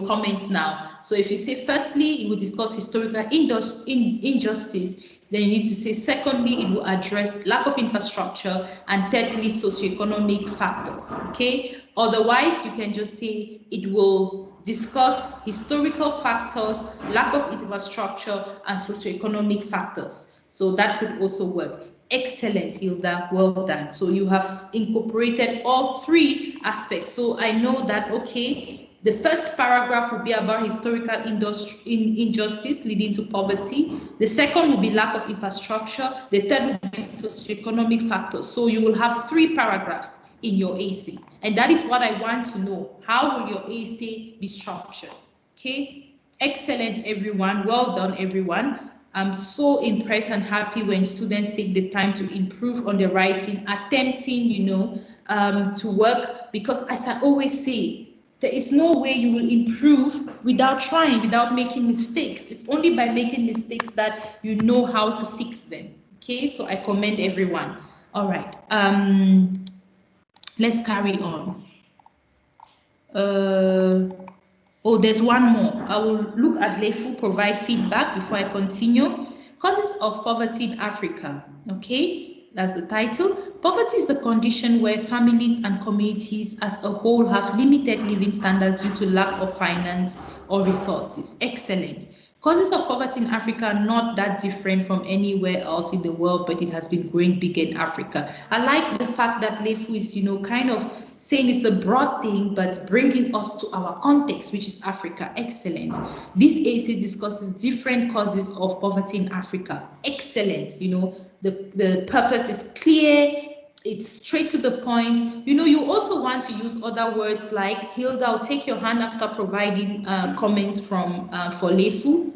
comment now. So if you say firstly, it will discuss historical injustice, then you need to say secondly, it will address lack of infrastructure, and thirdly, socioeconomic factors, okay? Otherwise, you can just say it will discuss historical factors, lack of infrastructure, and socioeconomic factors. So that could also work. Excellent, Hilda, well done. So you have incorporated all three aspects. So I know that, okay, the first paragraph will be about historical injustice leading to poverty. The second will be lack of infrastructure. The third will be socioeconomic factors. So you will have 3 paragraphs in your essay. And that is what I want to know. How will your essay be structured? Okay, excellent, everyone. Well done, everyone. I'm so impressed and happy when students take the time to improve on their writing, attempting, to work, because as I always say, there is no way you will improve without trying, without making mistakes. It's only by making mistakes that you know how to fix them. Okay, so I commend everyone. All right, let's carry on. Oh, there's one more. I will look at LEFU, provide feedback before I continue. Causes of poverty in Africa. Okay, that's the title. Poverty is the condition where families and communities as a whole have limited living standards due to lack of finance or resources. Excellent. Causes of poverty in Africa are not that different from anywhere else in the world, but it has been growing big in Africa. I like the fact that LEFU is, kind of saying it's a broad thing, but bringing us to our context, which is Africa. Excellent. This essay discusses different causes of poverty in Africa. Excellent. The purpose is clear. It's straight to the point. You also want to use other words like, Hilda, I'll take your hand after providing comments from for LEFU.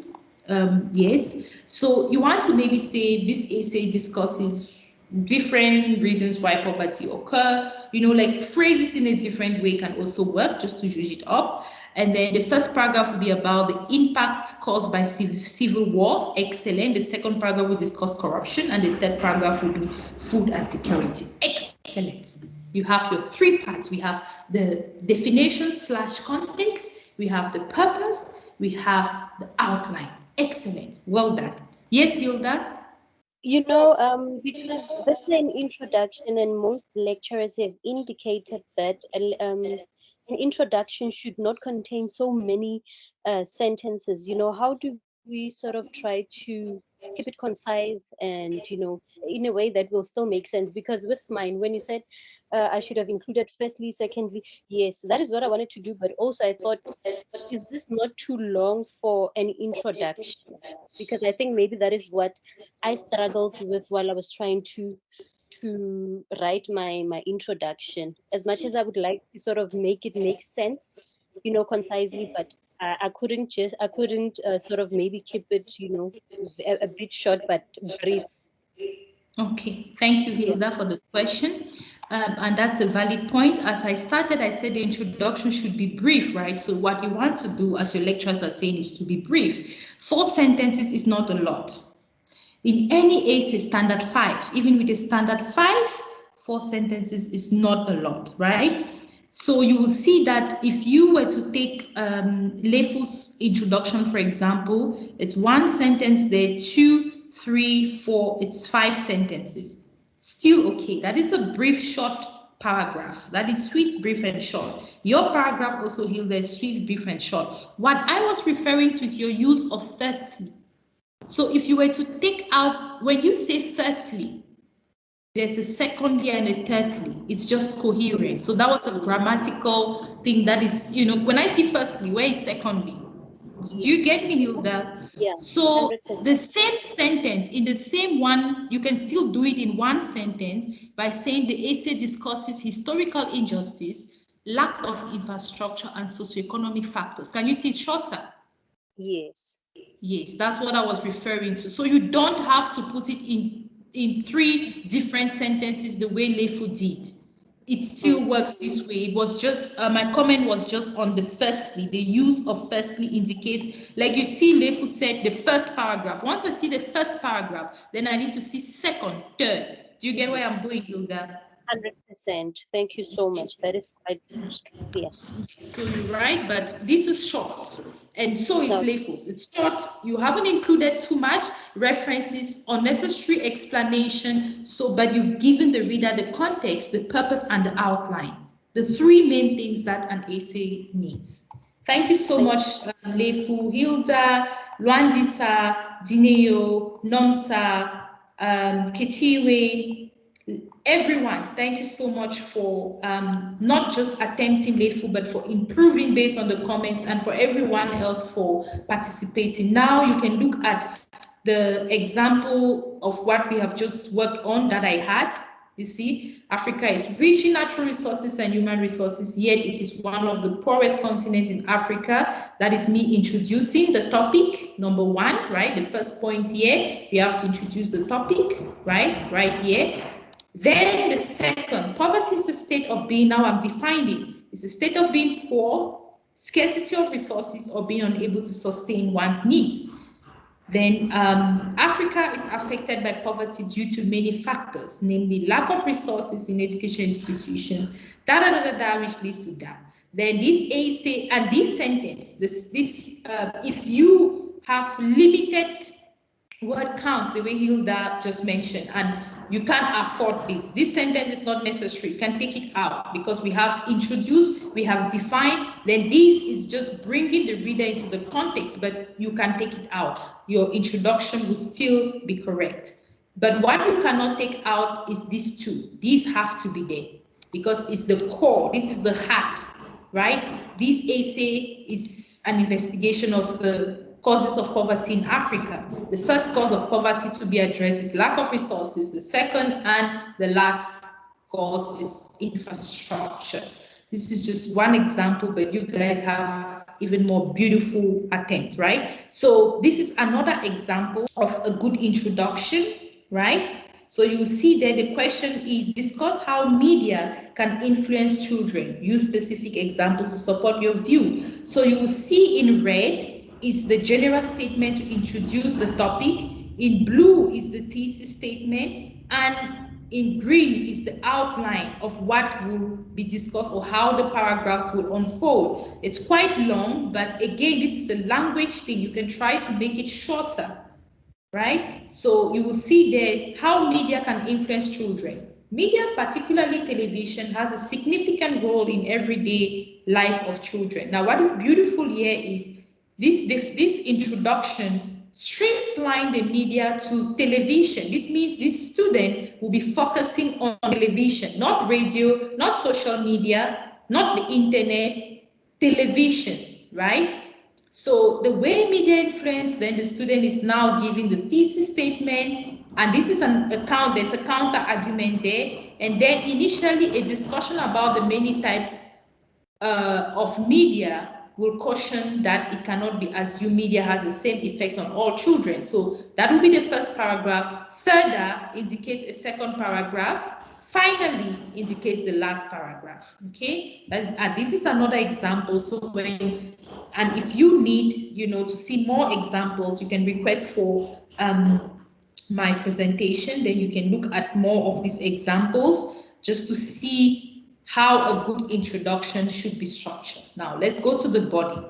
Yes. So you want to maybe say this essay discusses different reasons why poverty occur, like phrases in a different way can also work, just to use it up. And then the first paragraph will be about the impact caused by civil wars. Excellent. The second paragraph will discuss corruption, and the third paragraph will be food and security. Excellent. You have your 3 parts. We have the definition / context, we have the purpose, we have the outline. Excellent. Well done. Yes, Hilda? Because this is an introduction, and most lecturers have indicated that an introduction should not contain so many sentences. How do we sort of try to keep it concise and, in a way that will still make sense? Because with mine, when you said I should have included firstly, secondly, yes, that is what I wanted to do. But also I thought, is this not too long for an introduction? Because I think maybe that is what I struggled with while I was trying to write my introduction. As much as I would like to sort of make it make sense, concisely, but I couldn't sort of maybe keep it, a bit short but brief. Okay, thank you, Hilda, for the question. And that's a valid point. As I started, I said the introduction should be brief, right? So what you want to do, as your lecturers are saying, is to be brief. 4 sentences is not a lot. In any essay, standard 5, even with a standard 5, 4 sentences is not a lot, right? So you will see that if you were to take LEFU's introduction, for example, it's 1 sentence there, 2, 3, 4, it's 5 sentences. Still okay. That is a brief, short paragraph. That is sweet, brief, and short. Your paragraph also, Hilda, is sweet, brief, and short. What I was referring to is your use of firstly. So if you were to take out, when you say firstly, there's a secondly and a thirdly. It's just coherent. So that was a grammatical thing that is, when I see firstly, where is secondly? Do you get me, Hilda? Yeah. So 100%. The same sentence in the same one, you can still do it in 1 sentence by saying the essay discusses historical injustice, lack of infrastructure, and socioeconomic factors. Can you see it's shorter? Yes. Yes, that's what I was referring to. So you don't have to put it in 3 different sentences the way LEFU did. it still works this way. It was just, my comment was just on the firstly. The use of firstly indicates, like you see, Lefu said the first paragraph. Once I see the first paragraph, then I need to see second, third. Do you get where I'm going, Hilda? 100%. Thank you so much. That is quite clear. So you're right, but this is short, and so is No. Lefos. It's short. You haven't included too much references, unnecessary explanation. So, but you've given the reader the context, the purpose, and the outline. The three main things that an essay needs. Thank you so much, Lefu, Hilda, Luandisa, Dineo, Nomsa, Ketiwe, everyone. Thank you so much for not just attempting Lefu, but for improving based on the comments, and for everyone else for participating. Now you can look at the example of what we have just worked on that I had. You see, Africa is rich in natural resources and human resources, yet it is one of the poorest continents in Africa. That is me introducing the topic, number one, right? The first point here, we have to introduce the topic, right here. Then the second, poverty is a state of being. Now I'm defining. It's a state of being poor, scarcity of resources, or being unable to sustain one's needs. Then Africa is affected by poverty due to many factors, namely lack of resources in education institutions, which leads to that. Then this essay and this sentence, if you have limited word counts, the way Hilda just mentioned, and you can't afford this sentence is not necessary. You can take it out because we have introduced, we have defined, then this is just bringing the reader into the context, but you can take it out. Your introduction will still be correct. But what you cannot take out is these two. These have to be there because it's the core. This is the heart, right? This essay is an investigation of the causes of poverty in Africa. The first cause of poverty to be addressed is lack of resources. The second and the last cause is infrastructure. This is just one example, but you guys have even more beautiful attempts, right? So this is another example of a good introduction, right? So you will see that the question is discuss how media can influence children. Use specific examples to support your view. So you will see in red is the general statement to introduce the topic. In blue is the thesis statement, and in green is the outline of what will be discussed or how the paragraphs will unfold. It's quite long, but again, this is a language thing. You can try to make it shorter, right? So you will see there how media can influence children. Media, particularly television, has a significant role in everyday life of children. Now, what is beautiful here is this introduction streamlines the media to television. This means this student will be focusing on television, not radio, not social media, not the internet, television, right? So the way media influence, then the student is now giving the thesis statement, and this is there's a counter argument there, and then initially a discussion about the many types of media will caution that it cannot be assumed media has the same effect on all children. So that will be the first paragraph. Further indicates a second paragraph. Finally indicates the last paragraph. Okay, this is another example. So and if you need, to see more examples, you can request for my presentation. Then you can look at more of these examples just to see how a good introduction should be structured. Now, let's go to the body.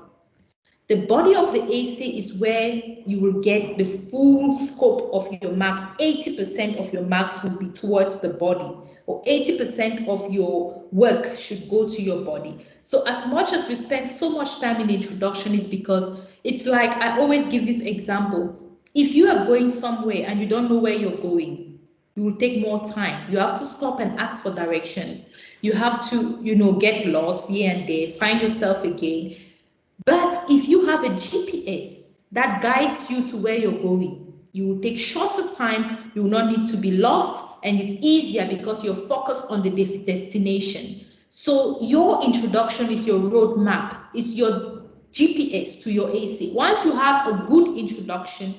The body of the essay is where you will get the full scope of your marks. 80% of your marks will be towards the body, or 80% of your work should go to your body. So as much as we spend so much time in introduction is because it's like, I always give this example. If you are going somewhere and you don't know where you're going, you will take more time. You have to stop and ask for directions. You have to, get lost here and there, find yourself again. But if you have a GPS that guides you to where you're going, you will take shorter time, you will not need to be lost, and it's easier because you're focused on the destination. So your introduction is your roadmap, it's your GPS to your essay. Once you have a good introduction,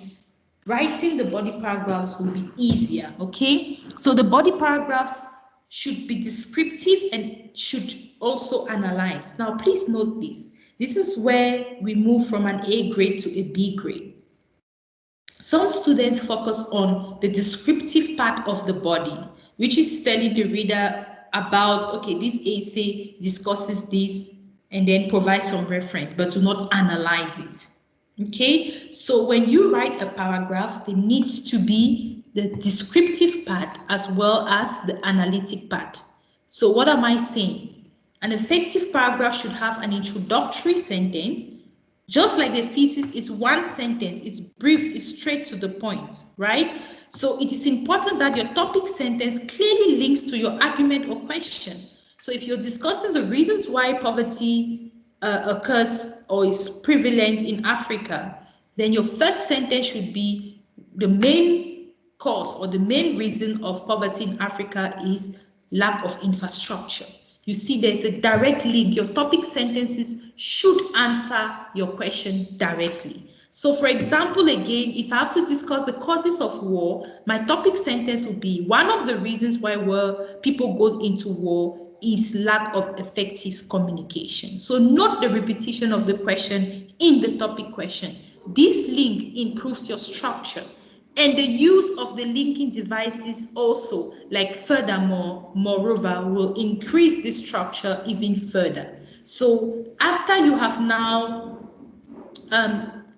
writing the body paragraphs will be easier, okay? So the body paragraphs should be descriptive and should also analyze. Now, please note this. This is where we move from an A grade to a B grade. Some students focus on the descriptive part of the body, which is telling the reader about, okay, this essay discusses this, and then provide some reference, but do not analyze it. Okay, so when you write a paragraph, there needs to be the descriptive part as well as the analytic part. So what am I saying? An effective paragraph should have an introductory sentence. Just like the thesis is one sentence, it's brief, it's straight to the point, right? So it is important that your topic sentence clearly links to your argument or question. So if you're discussing the reasons why poverty occurs or is prevalent in Africa, then your first sentence should be the main cause or the main reason of poverty in Africa is lack of infrastructure. You see, there's a direct link. Your topic sentences should answer your question directly. So for example, again, if I have to discuss the causes of war, my topic sentence would be one of the reasons why people go into war is lack of effective communication. So note the repetition of the question in the topic question. This link improves your structure. And the use of the linking devices also, like furthermore, moreover, will increase the structure even further. So after you have now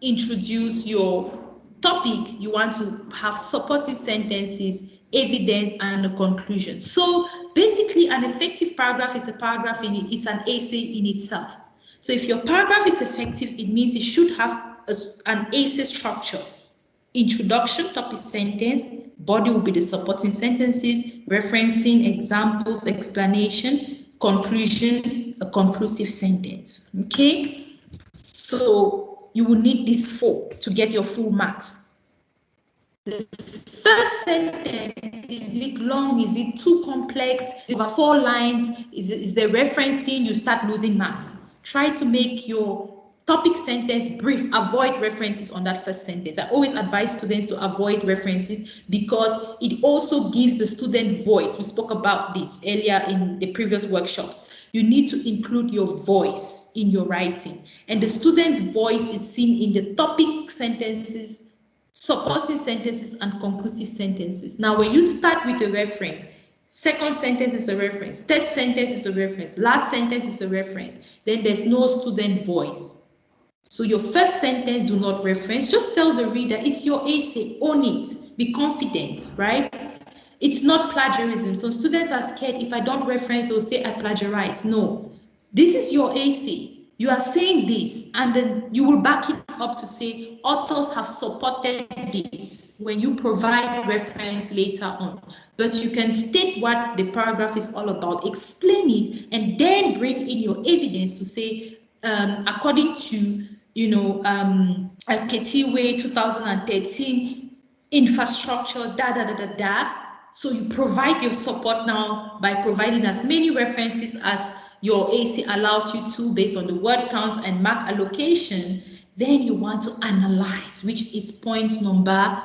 introduced your topic, you want to have supporting sentences, evidence, and a conclusion. So basically, an effective paragraph is a paragraph in it, it's an essay in itself. So if your paragraph is effective, it means it should have an essay structure. Introduction, topic sentence, body will be the supporting sentences, referencing, examples, explanation, conclusion, a conclusive sentence. Okay, so you will need these 4 to get your full marks. The first sentence, is it long? Is it too complex? Over 4 lines? Is there referencing? You start losing marks. Try to make your topic sentence brief. Avoid references on that first sentence. I always advise students to avoid references because it also gives the student voice. We spoke about this earlier in the previous workshops. You need to include your voice in your writing, and the student's voice is seen in the topic sentences, supporting sentences, and conclusive sentences. Now, when you start with a reference, second sentence is a reference, third sentence is a reference, last sentence is a reference, then there's no student voice. So your first sentence, do not reference. Just tell the reader it's your essay, own it, be confident, right? It's not plagiarism. So students are scared if I don't reference, they'll say I plagiarize. No, this is your essay. You are saying this, and then you will back it up to say authors have supported this when you provide reference later on. But you can state what the paragraph is all about, explain it, and then bring in your evidence to say, according to, Ketiwe 2013 infrastructure, So you provide your support now by providing as many references as your AC allows you to based on the word counts and mark allocation. Then you want to analyze, which is point number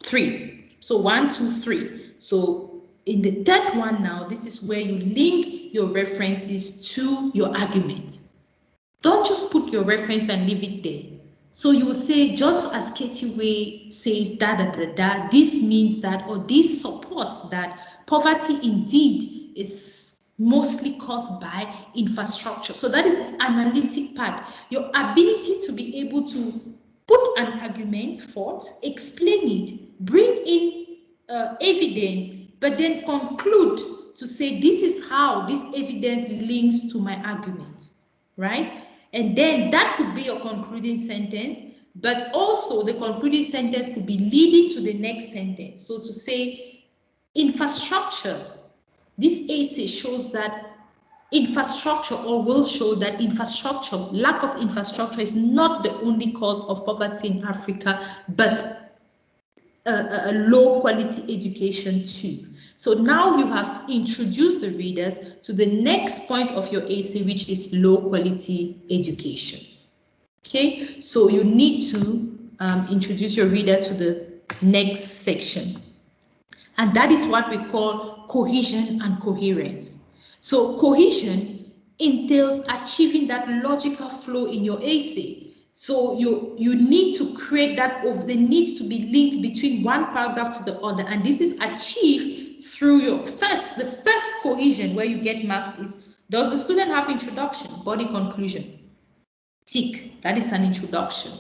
3. So 1, 2, 3. So in the third one now, this is where you link your references to your argument. Don't just put your reference and leave it there. So you will say, just as Ketiwe says this means that, or this supports that poverty indeed is mostly caused by infrastructure. So that is the analytic part. Your ability to be able to put an argument forth, explain it, bring in evidence, but then conclude to say this is how this evidence links to my argument, right? And then that could be your concluding sentence, but also the concluding sentence could be leading to the next sentence. So to say infrastructure, this essay shows that infrastructure, or will show that infrastructure, lack of infrastructure is not the only cause of poverty in Africa, but a low quality education too. So now you have introduced the readers to the next point of your essay, which is low quality education. Okay, so you need to introduce your reader to the next section. And that is what we call cohesion and coherence. So cohesion entails achieving that logical flow in your essay. So you need to create that of the need to be linked between one paragraph to the other, and this is achieved through the first cohesion where you get marks is, does the student have introduction, body, conclusion? Tick, that is an introduction.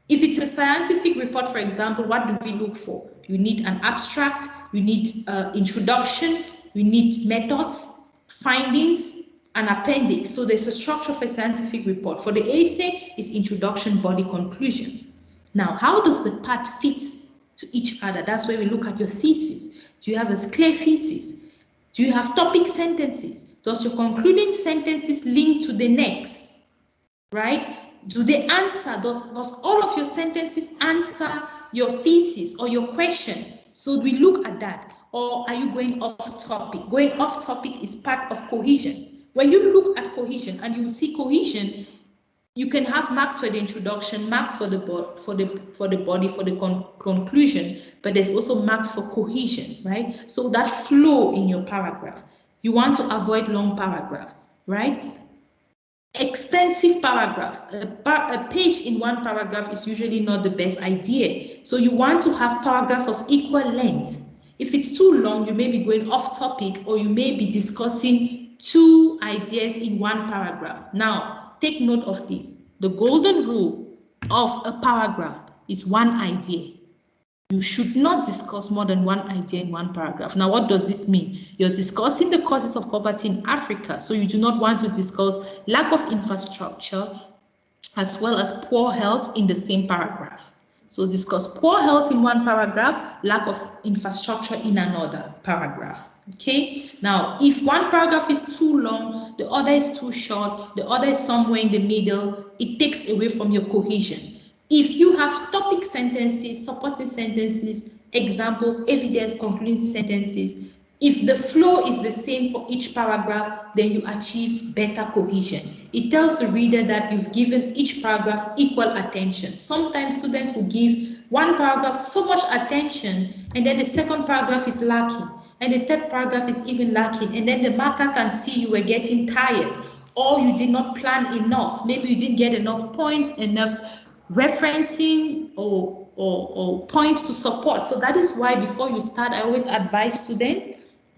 If it's a scientific report, for example, what do we look for? You need an abstract, you need introduction, you need methods, findings, an appendix. So there's a structure for a scientific report. For the essay, it's introduction, body, conclusion. Now, how does the part fit to each other? That's where we look at your thesis. Do you have a clear thesis? Do you have topic sentences? Does your concluding sentences link to the next? Right? Do they answer? Does all of your sentences answer your thesis or your question? So we look at that. Or are you going off topic? Going off topic is part of cohesion. When you look at cohesion and you see cohesion, you can have marks for the introduction, marks for the body, for the conclusion, but there's also marks for cohesion, right? So that flow in your paragraph. You want to avoid long paragraphs, right? Extensive paragraphs. A page in one paragraph is usually not the best idea. So you want to have paragraphs of equal length. If it's too long, you may be going off topic, or you may be discussing two ideas in one paragraph. Now, take note of this. The golden rule of a paragraph is one idea. You should not discuss more than one idea in one paragraph. Now, what does this mean? You're discussing the causes of poverty in Africa, so you do not want to discuss lack of infrastructure as well as poor health in the same paragraph. So discuss poor health in one paragraph, lack of infrastructure in another paragraph. Okay, now if one paragraph is too long, the other is too short, the other is somewhere in the middle, it takes away from your cohesion. If you have topic sentences, supporting sentences, examples, evidence, concluding sentences, if the flow is the same for each paragraph, then you achieve better cohesion. It tells the reader that you've given each paragraph equal attention. Sometimes students will give one paragraph so much attention, and then the second paragraph is lacking, and the third paragraph is even lacking, and then the marker can see you were getting tired, or you did not plan enough. Maybe you didn't get enough points, enough referencing or points to support. So that is why before you start, I always advise students,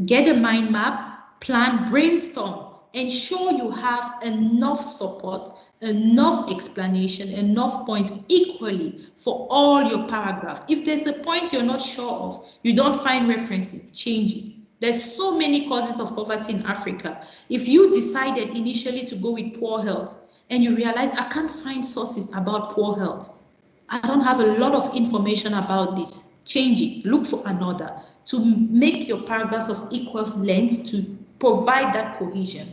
get a mind map, plan, brainstorm, ensure you have enough support, enough explanation, enough points equally for all your paragraphs. If there's a point you're not sure of, you don't find referencing, change it. There's so many causes of poverty in Africa. If you decided initially to go with poor health, and you realize I can't find sources about poor health, I don't have a lot of information about this, change it, look for another, to make your paragraphs of equal length to provide that cohesion.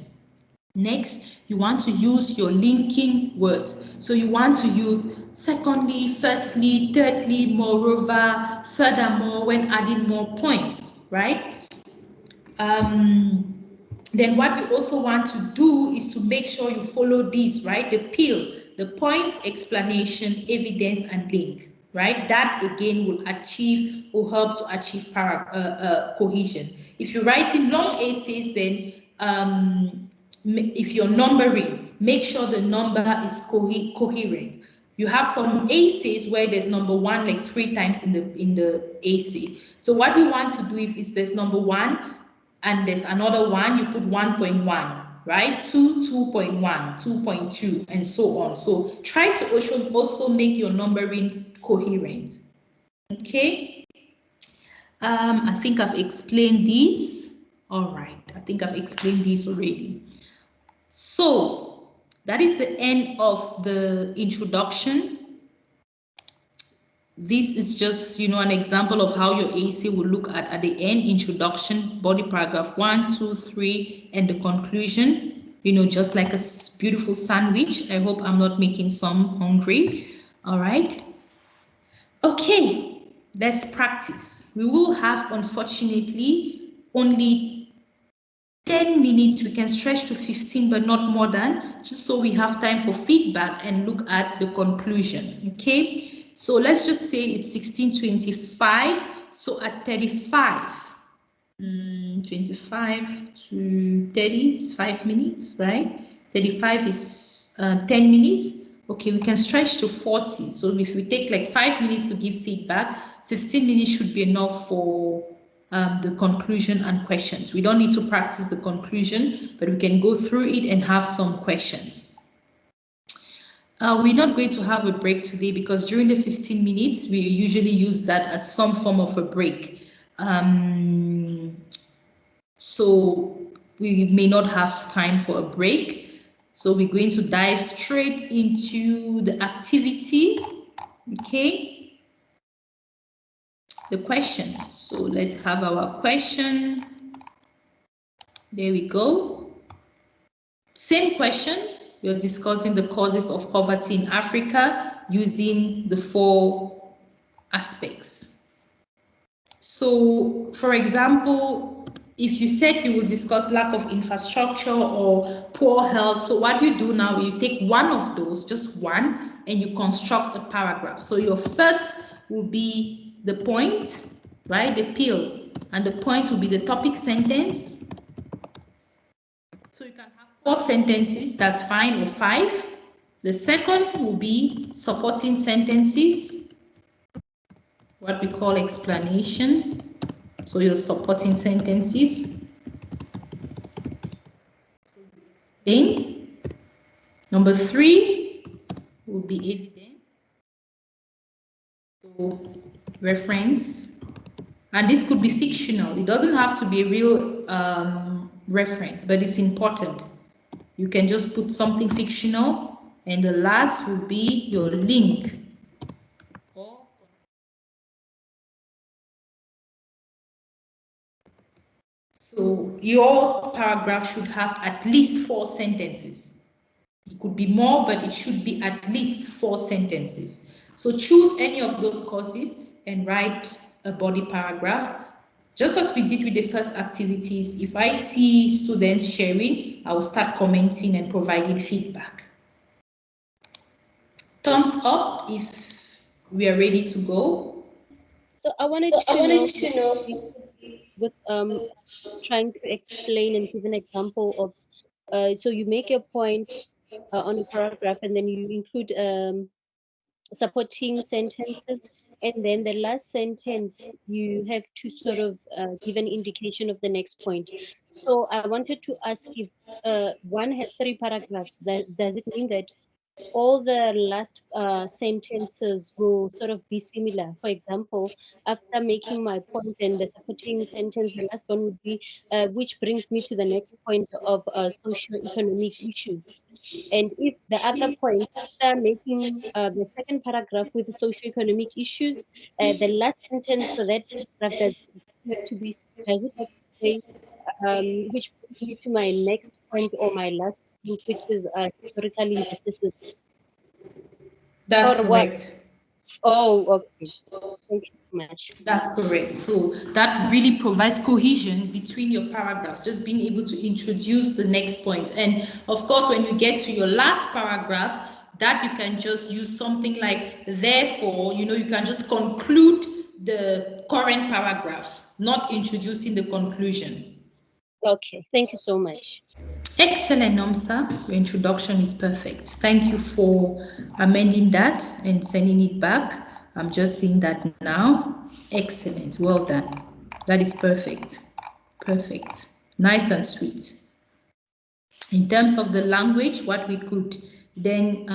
Next, you want to use your linking words. So you want to use secondly, firstly, thirdly, moreover, furthermore, when adding more points, right? Then what you also want to do is to make sure you follow these, right? The PIL, the point, explanation, evidence, and link, right? That again will help to achieve cohesion. If you're writing long essays, then if you're numbering, make sure the number is coherent. You have some essays where there's number one like 3 times in the essay. So what we want to do if there's number 1, and there's another 1, you put 1.1, right? 2.1, 2.2, and so on. So try to also make your numbering coherent. Okay. I think I've explained this. All right. I think I've explained this already. So that is the end of the introduction. This is just, an example of how your essay will look at the end: introduction, body paragraph 1, 2, 3, and the conclusion, just like a beautiful sandwich. I hope I'm not making some hungry. All right. Okay, let's practice. We will have, unfortunately, only 10 minutes. We can stretch to 15, but not more than, just so we have time for feedback and look at the conclusion. Okay. So let's just say it's 16:25. So at 35, 25 to 30 is 5 minutes, right? 35 is 10 minutes. Okay, we can stretch to 40. So if we take like 5 minutes to give feedback, 15 minutes should be enough for the conclusion and questions. We don't need to practice the conclusion, but we can go through it and have some questions. We're not going to have a break today because during the 15 minutes, we usually use that as some form of a break. So we may not have time for a break. So we're going to dive straight into the activity, okay? The question. So let's have our question. There we go. Same question. We're discussing the causes of poverty in Africa using the 4 aspects. So, for example, if you said you will discuss lack of infrastructure or poor health, so what you do now, you take one of those, just one, and you construct a paragraph. So your first will be the point, right, the pill, and the point will be the topic sentence. So you can have 4 sentences, that's fine, or 5. The second will be supporting sentences, what we call explanation. So your supporting sentences. Then, number 3 will be evidence. So reference. And this could be fictional. It doesn't have to be a real reference, but it's important. You can just put something fictional. And the last will be your link. So your paragraph should have at least 4 sentences. It could be more, but it should be at least 4 sentences. So choose any of those courses and write a body paragraph. Just as we did with the first activities, if I see students sharing, I will start commenting and providing feedback. Thumbs up if we are ready to go. So I wanted to know with trying to explain and give an example of so you make your point on a paragraph and then you include supporting sentences, and then the last sentence you have to sort of give an indication of the next point. So I wanted to ask if one has 3 paragraphs, does it mean that all the last sentences will sort of be similar? For example, after making my point and the supporting sentence, the last one would be which brings me to the next point of socio-economic issues. And if the other point, after making the second paragraph with the socio-economic issues, the last sentence for that paragraph does have to be, does it have to say, which brings me to my next point or my last point, which is historical injustices. That's Or correct. What? Oh, okay. Thank you so much. That's correct. So that really provides cohesion between your paragraphs, just being able to introduce the next point. And of course, when you get to your last paragraph, that you can just use something like therefore, you can just conclude the current paragraph, not introducing the conclusion. Okay, thank you so much. Excellent, Nomsa. Your introduction is perfect. Thank you for amending that and sending it back. I'm just seeing that now. Excellent. Well done. That is perfect. Perfect. Nice and sweet. In terms of the language, what we could then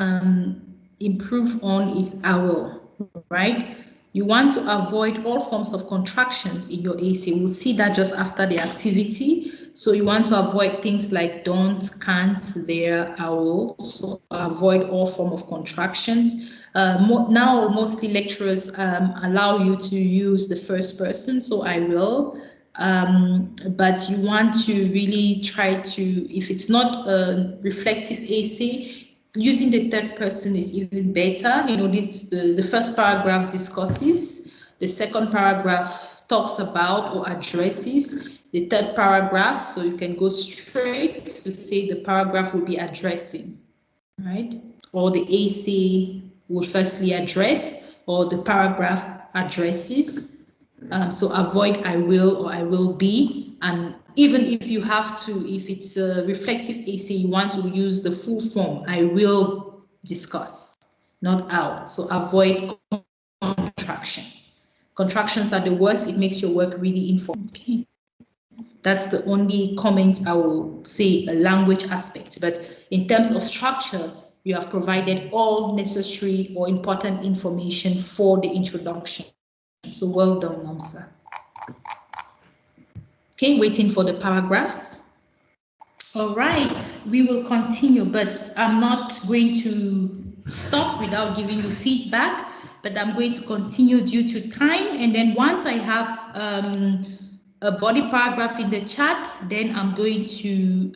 improve on is I will, right? You want to avoid all forms of contractions in your essay. We'll see that just after the activity. So you want to avoid things like don't, can't, there, I will. So avoid all form of contractions. Now, mostly lecturers allow you to use the first person, so I will. But you want to really try to, if it's not a reflective essay, using the third person is even better. This the first paragraph discusses, the second paragraph talks about or addresses the third paragraph, so you can go straight to say the paragraph will be addressing, right? Or the essay will firstly address, or the paragraph addresses. So avoid I will or I will be. And even if you have to, if it's a reflective essay, you want to use the full form, I will discuss, not I'll. So avoid contractions. Contractions are the worst. It makes your work really informed. Okay. That's the only comment I will say, a language aspect. But in terms of structure, you have provided all necessary or important information for the introduction. So well done, Namsa. Okay, waiting for the paragraphs. All right, we will continue, but I'm not going to stop without giving you feedback, but I'm going to continue due to time. And then once I have a body paragraph in the chat, then I'm going to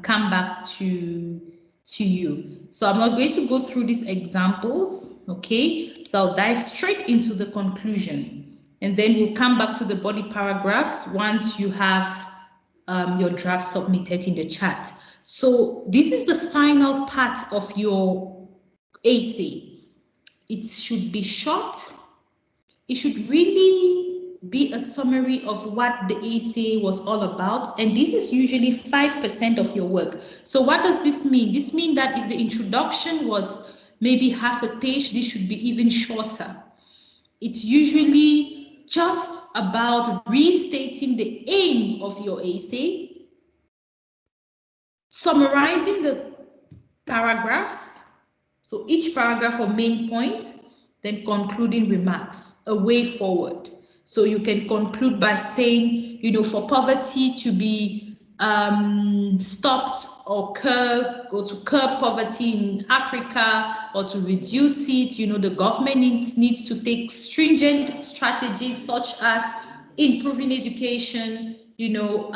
come back to you. So I'm not going to go through these examples, okay? So I'll dive straight into the conclusion, and then we'll come back to the body paragraphs once you have your draft submitted in the chat. So this is the final part of your essay. It should be short. It should really be a summary of what the essay was all about. And this is usually 5% of your work. So what does this mean? This means that if the introduction was maybe half a page, this should be even shorter. It's usually just about restating the aim of your essay, summarizing the paragraphs, so each paragraph or main point, then concluding remarks, a way forward. So you can conclude by saying, you know, for poverty to be stopped or to curb poverty in Africa or to reduce it, you know, the government needs to take stringent strategies such as improving education, you know,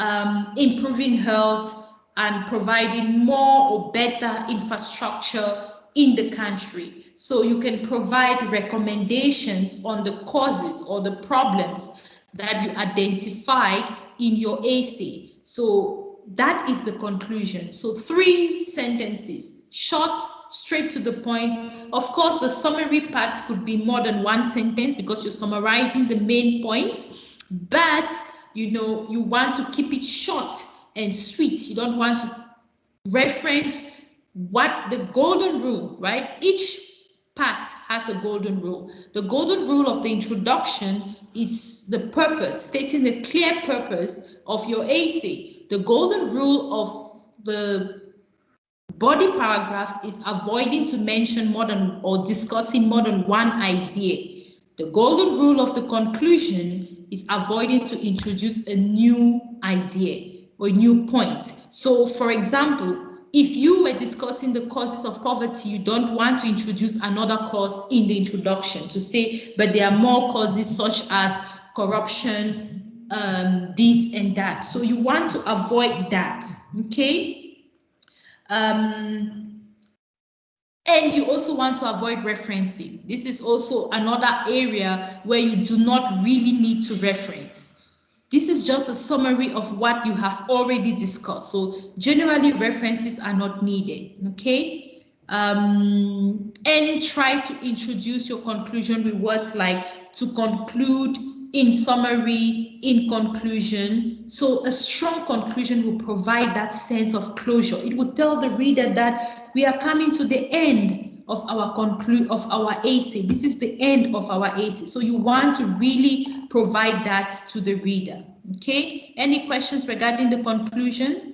improving health, and providing more or better infrastructure in the country. So you can provide recommendations on the causes or the problems that you identified in your essay. So that is the conclusion. So 3 sentences, short, straight to the point. Of course, the summary parts could be more than 1 sentence because you're summarizing the main points, but you know, you want to keep it short and sweet. You don't want to reference what the golden rule, right? Each part has a golden rule. The golden rule of the introduction is the purpose, stating the clear purpose of your essay. The golden rule of the body paragraphs is avoiding to mention more than or discussing more than one idea. The golden rule of the conclusion is avoiding to introduce a new idea or new point. So, for example, if you were discussing the causes of poverty, you don't want to introduce another cause in the introduction to say, but there are more causes such as corruption, this and that. So you want to avoid that, okay? And you also want to avoid referencing. This is also another area where you do not really need to reference. This is just a summary of what you have already discussed. So generally references are not needed, okay? And try to introduce your conclusion with words like to conclude, in summary, in conclusion. So a strong conclusion will provide that sense of closure. It will tell the reader that we are coming to the end of our essay. This is the end of our essay. So you want to really provide that to the reader. Okay. Any questions regarding the conclusion?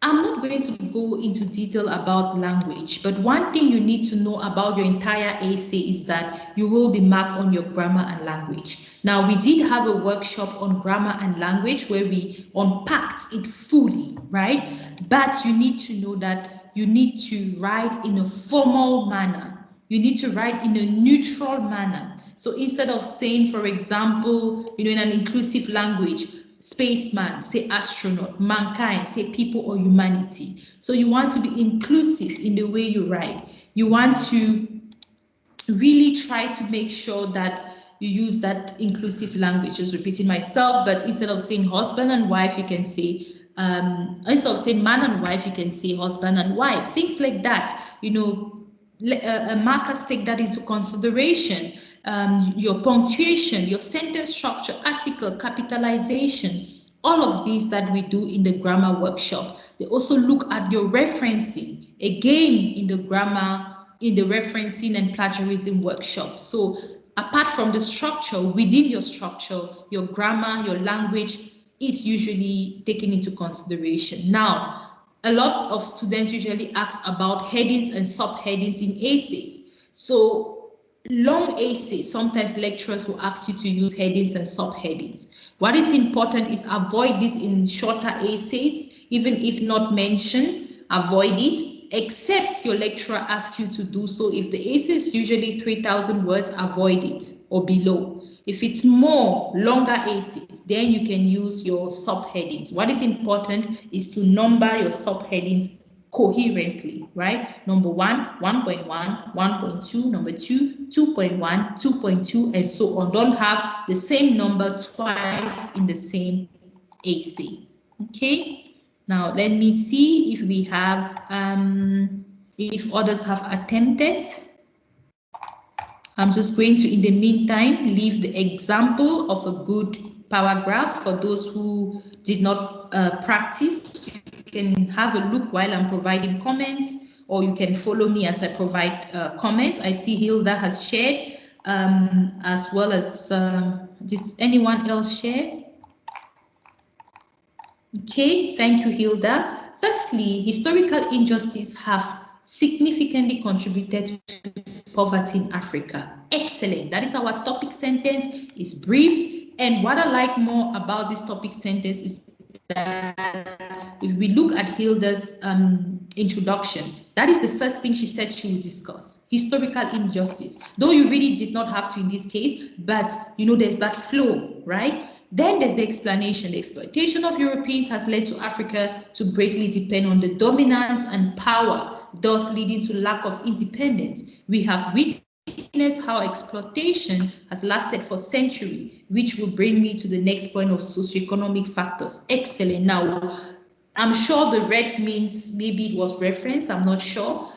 I'm not going to go into detail about language, but one thing you need to know about your entire essay is that you will be marked on your grammar and language. Now, we did have a workshop on grammar and language where we unpacked it fully, right? But you need to know that you need to write in a formal manner. You need to write in a neutral manner. So instead of saying, for example, you know, in an inclusive language, spaceman, say astronaut, mankind, say people or humanity. So you want to be inclusive in the way you write. You want to really try to make sure that you use that inclusive language. Just repeating myself, but instead of saying husband and wife, you can say, instead of saying man and wife, you can say husband and wife, things like that. You know, markers take that into consideration. your punctuation, your sentence structure, article, capitalization, all of these that we do in the grammar workshop. They also look at your referencing, again in the grammar, in the referencing and plagiarism workshop. So apart from the structure, within your structure, your grammar, your language is usually taken into consideration. Now, a lot of students usually ask about headings and subheadings in essays. So long essays, sometimes lecturers will ask you to use headings and subheadings. What is important is avoid this in shorter essays, even if not mentioned, avoid it, except your lecturer asks you to do so. If the essay is usually 3,000 words, avoid it or below. If it's more longer essays, then you can use your subheadings. What is important is to number your subheadings coherently, right? Number 1, 1.1, 1.2, number 2, 2.1, 2.2, and so on. Don't have the same number twice in the same essay. Okay, now let me see if we have, if others have attempted. I'm just going to, in the meantime, leave the example of a good paragraph for those who did not practice. You can have a look while I'm providing comments, or you can follow me as I provide comments. I see Hilda has shared, as well as, did anyone else share? Okay, thank you, Hilda. Firstly, historical injustice have significantly contributed to poverty in Africa. Excellent. That is our topic sentence. It's brief. And what I like more about this topic sentence is that if we look at Hilda's introduction, that is the first thing she said she would discuss, historical injustice. Though you really did not have to in this case, but you know, there's that flow, right? Then there's the explanation. The exploitation of Europeans has led to Africa to greatly depend on the dominance and power, thus leading to lack of independence. We have witnessed how exploitation has lasted for centuries, which will bring me to the next point of socioeconomic factors. Excellent. Now, I'm sure the red means maybe it was reference, I'm not sure,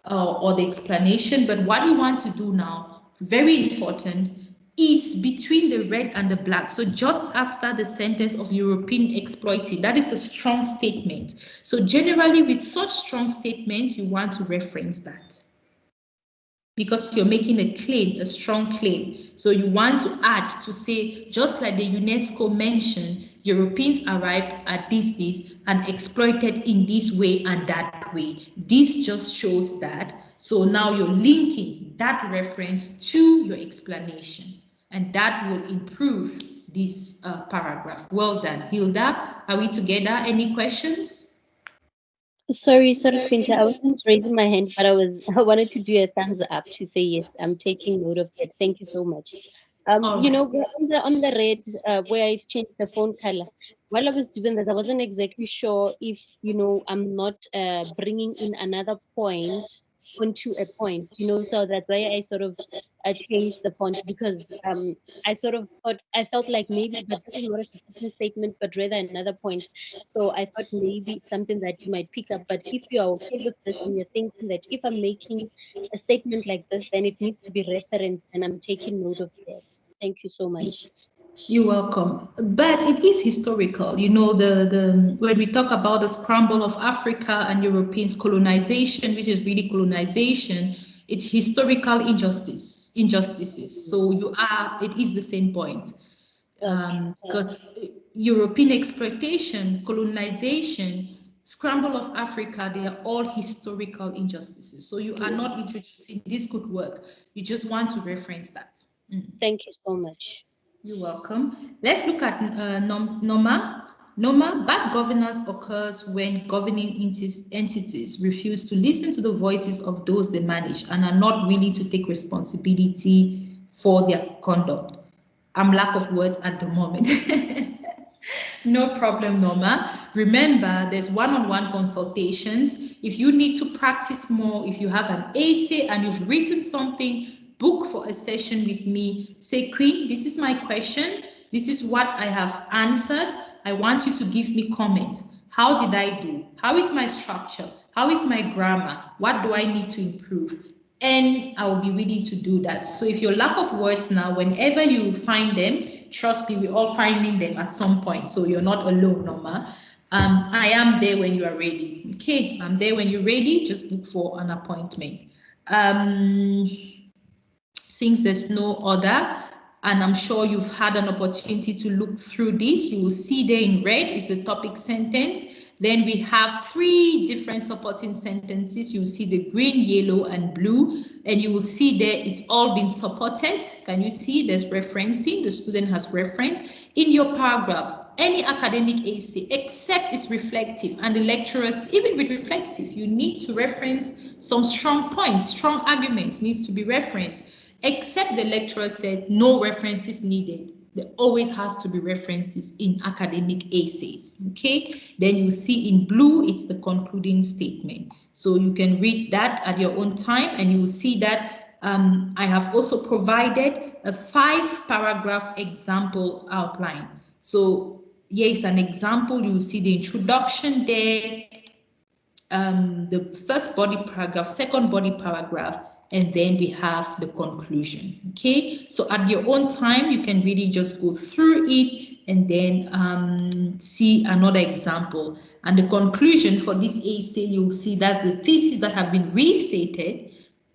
or the explanation, but what we want to do now, very important, is between the red and the black. So just after the sentence of European exploited, that is a strong statement. So generally with such strong statements, you want to reference that, because you're making a claim, a strong claim. So you want to add to say, just like the UNESCO mentioned, Europeans arrived at this, and exploited in this way and that way. This just shows that. So now you're linking that reference to your explanation, and that will improve this paragraph. Well done, Hilda. Are we together? Any questions? Sorry, Quinta. I wasn't raising my hand, but I wanted to do a thumbs up to say yes. I'm taking note of that. Thank you so much. You know, on the red where I've changed the phone color. While I was doing this, I wasn't exactly sure if, you know, I'm not bringing in another point onto a point, you know, so that's why I sort of changed the font, because I sort of thought, I felt like maybe, but this is not a supporting statement, but rather another point. So I thought maybe it's something that you might pick up. But if you are okay with this and you're thinking that if I'm making a statement like this, then it needs to be referenced, and I'm taking note of that. Thank you so much. You're welcome. But it is historical. You know, when we talk about the scramble of Africa and Europeans' colonization, which is really colonization, it's historical injustices. So it is the same point. Because European exploitation, colonization, scramble of Africa, they are all historical injustices. So you are not introducing this could work. You just want to reference that. Thank you so much. You're welcome. Let's look at NOMA. NOMA, bad governance occurs when governing entities refuse to listen to the voices of those they manage and are not willing to take responsibility for their conduct. I'm lack of words at the moment. No problem, Norma. Remember, there's one-on-one consultations. If you need to practice more, if you have an essay and you've written something, book for a session with me. Say, Queen, this is my question. This is what I have answered. I want you to give me comments. How did I do? How is my structure? How is my grammar? What do I need to improve? and I will be willing to do that. So if your lack of words now, whenever you find them, trust me, we're all finding them at some point. So you're not alone, Norma. I am there when you are ready. Okay, I'm there when you're ready. Just book for an appointment. Since there's no other, and I'm sure you've had an opportunity to look through this, you will see there in red is the topic sentence. Then we have 3 different supporting sentences. You will see the green, yellow, and blue, and you will see there it's all been supported. Can you see there's referencing? The student has reference in your paragraph. Any academic essay, except it's reflective, and the lecturers, even with reflective, you need to reference some strong points, strong arguments needs to be referenced. Except the lecturer said no references needed. There always has to be references in academic essays. Okay, then you see in blue, it's the concluding statement. So you can read that at your own time, and you will see that I have also provided a 5-paragraph example outline. So here's an example. You will see the introduction there, the first body paragraph, second body paragraph, and then we have the conclusion. Okay, so at your own time, you can really just go through it and then see another example. And the conclusion for this essay, you'll see that's the thesis that have been restated.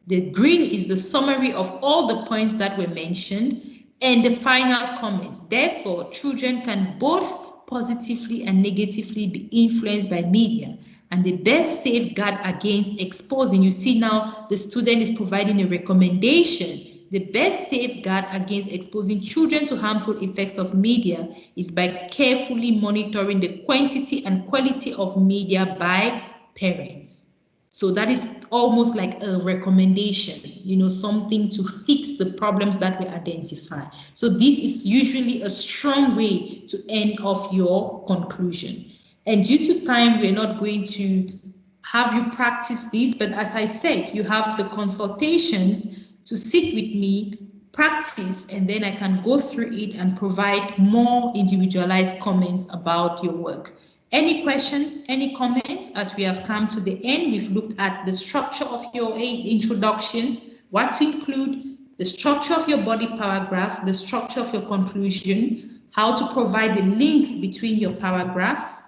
The green is the summary of all the points that were mentioned, and the final comments. Therefore, children can both positively and negatively be influenced by media. And the best safeguard against exposing, you see now the student is providing a recommendation. The best safeguard against exposing children to harmful effects of media is by carefully monitoring the quantity and quality of media by parents. So that is almost like a recommendation, you know, something to fix the problems that we identify. So this is usually a strong way to end off your conclusion. And due to time, we're not going to have you practice this, but as I said, you have the consultations to sit with me, practice, and then I can go through it and provide more individualized comments about your work. Any questions, any comments? As we have come to the end, we've looked at the structure of your introduction, what to include, the structure of your body paragraph, the structure of your conclusion, how to provide the link between your paragraphs.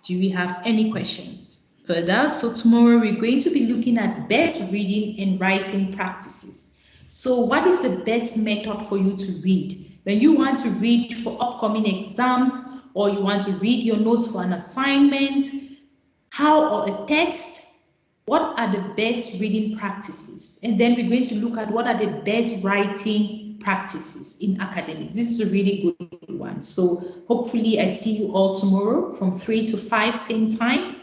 Do we have any questions further? So tomorrow we're going to be looking at best reading and writing practices. So what is the best method for you to read? When you want to read for upcoming exams, or you want to read your notes for an assignment, or a test, what are the best reading practices? And then we're going to look at what are the best writing practices in academics. This is a really good one. So hopefully I see you all tomorrow from 3 to 5 same time.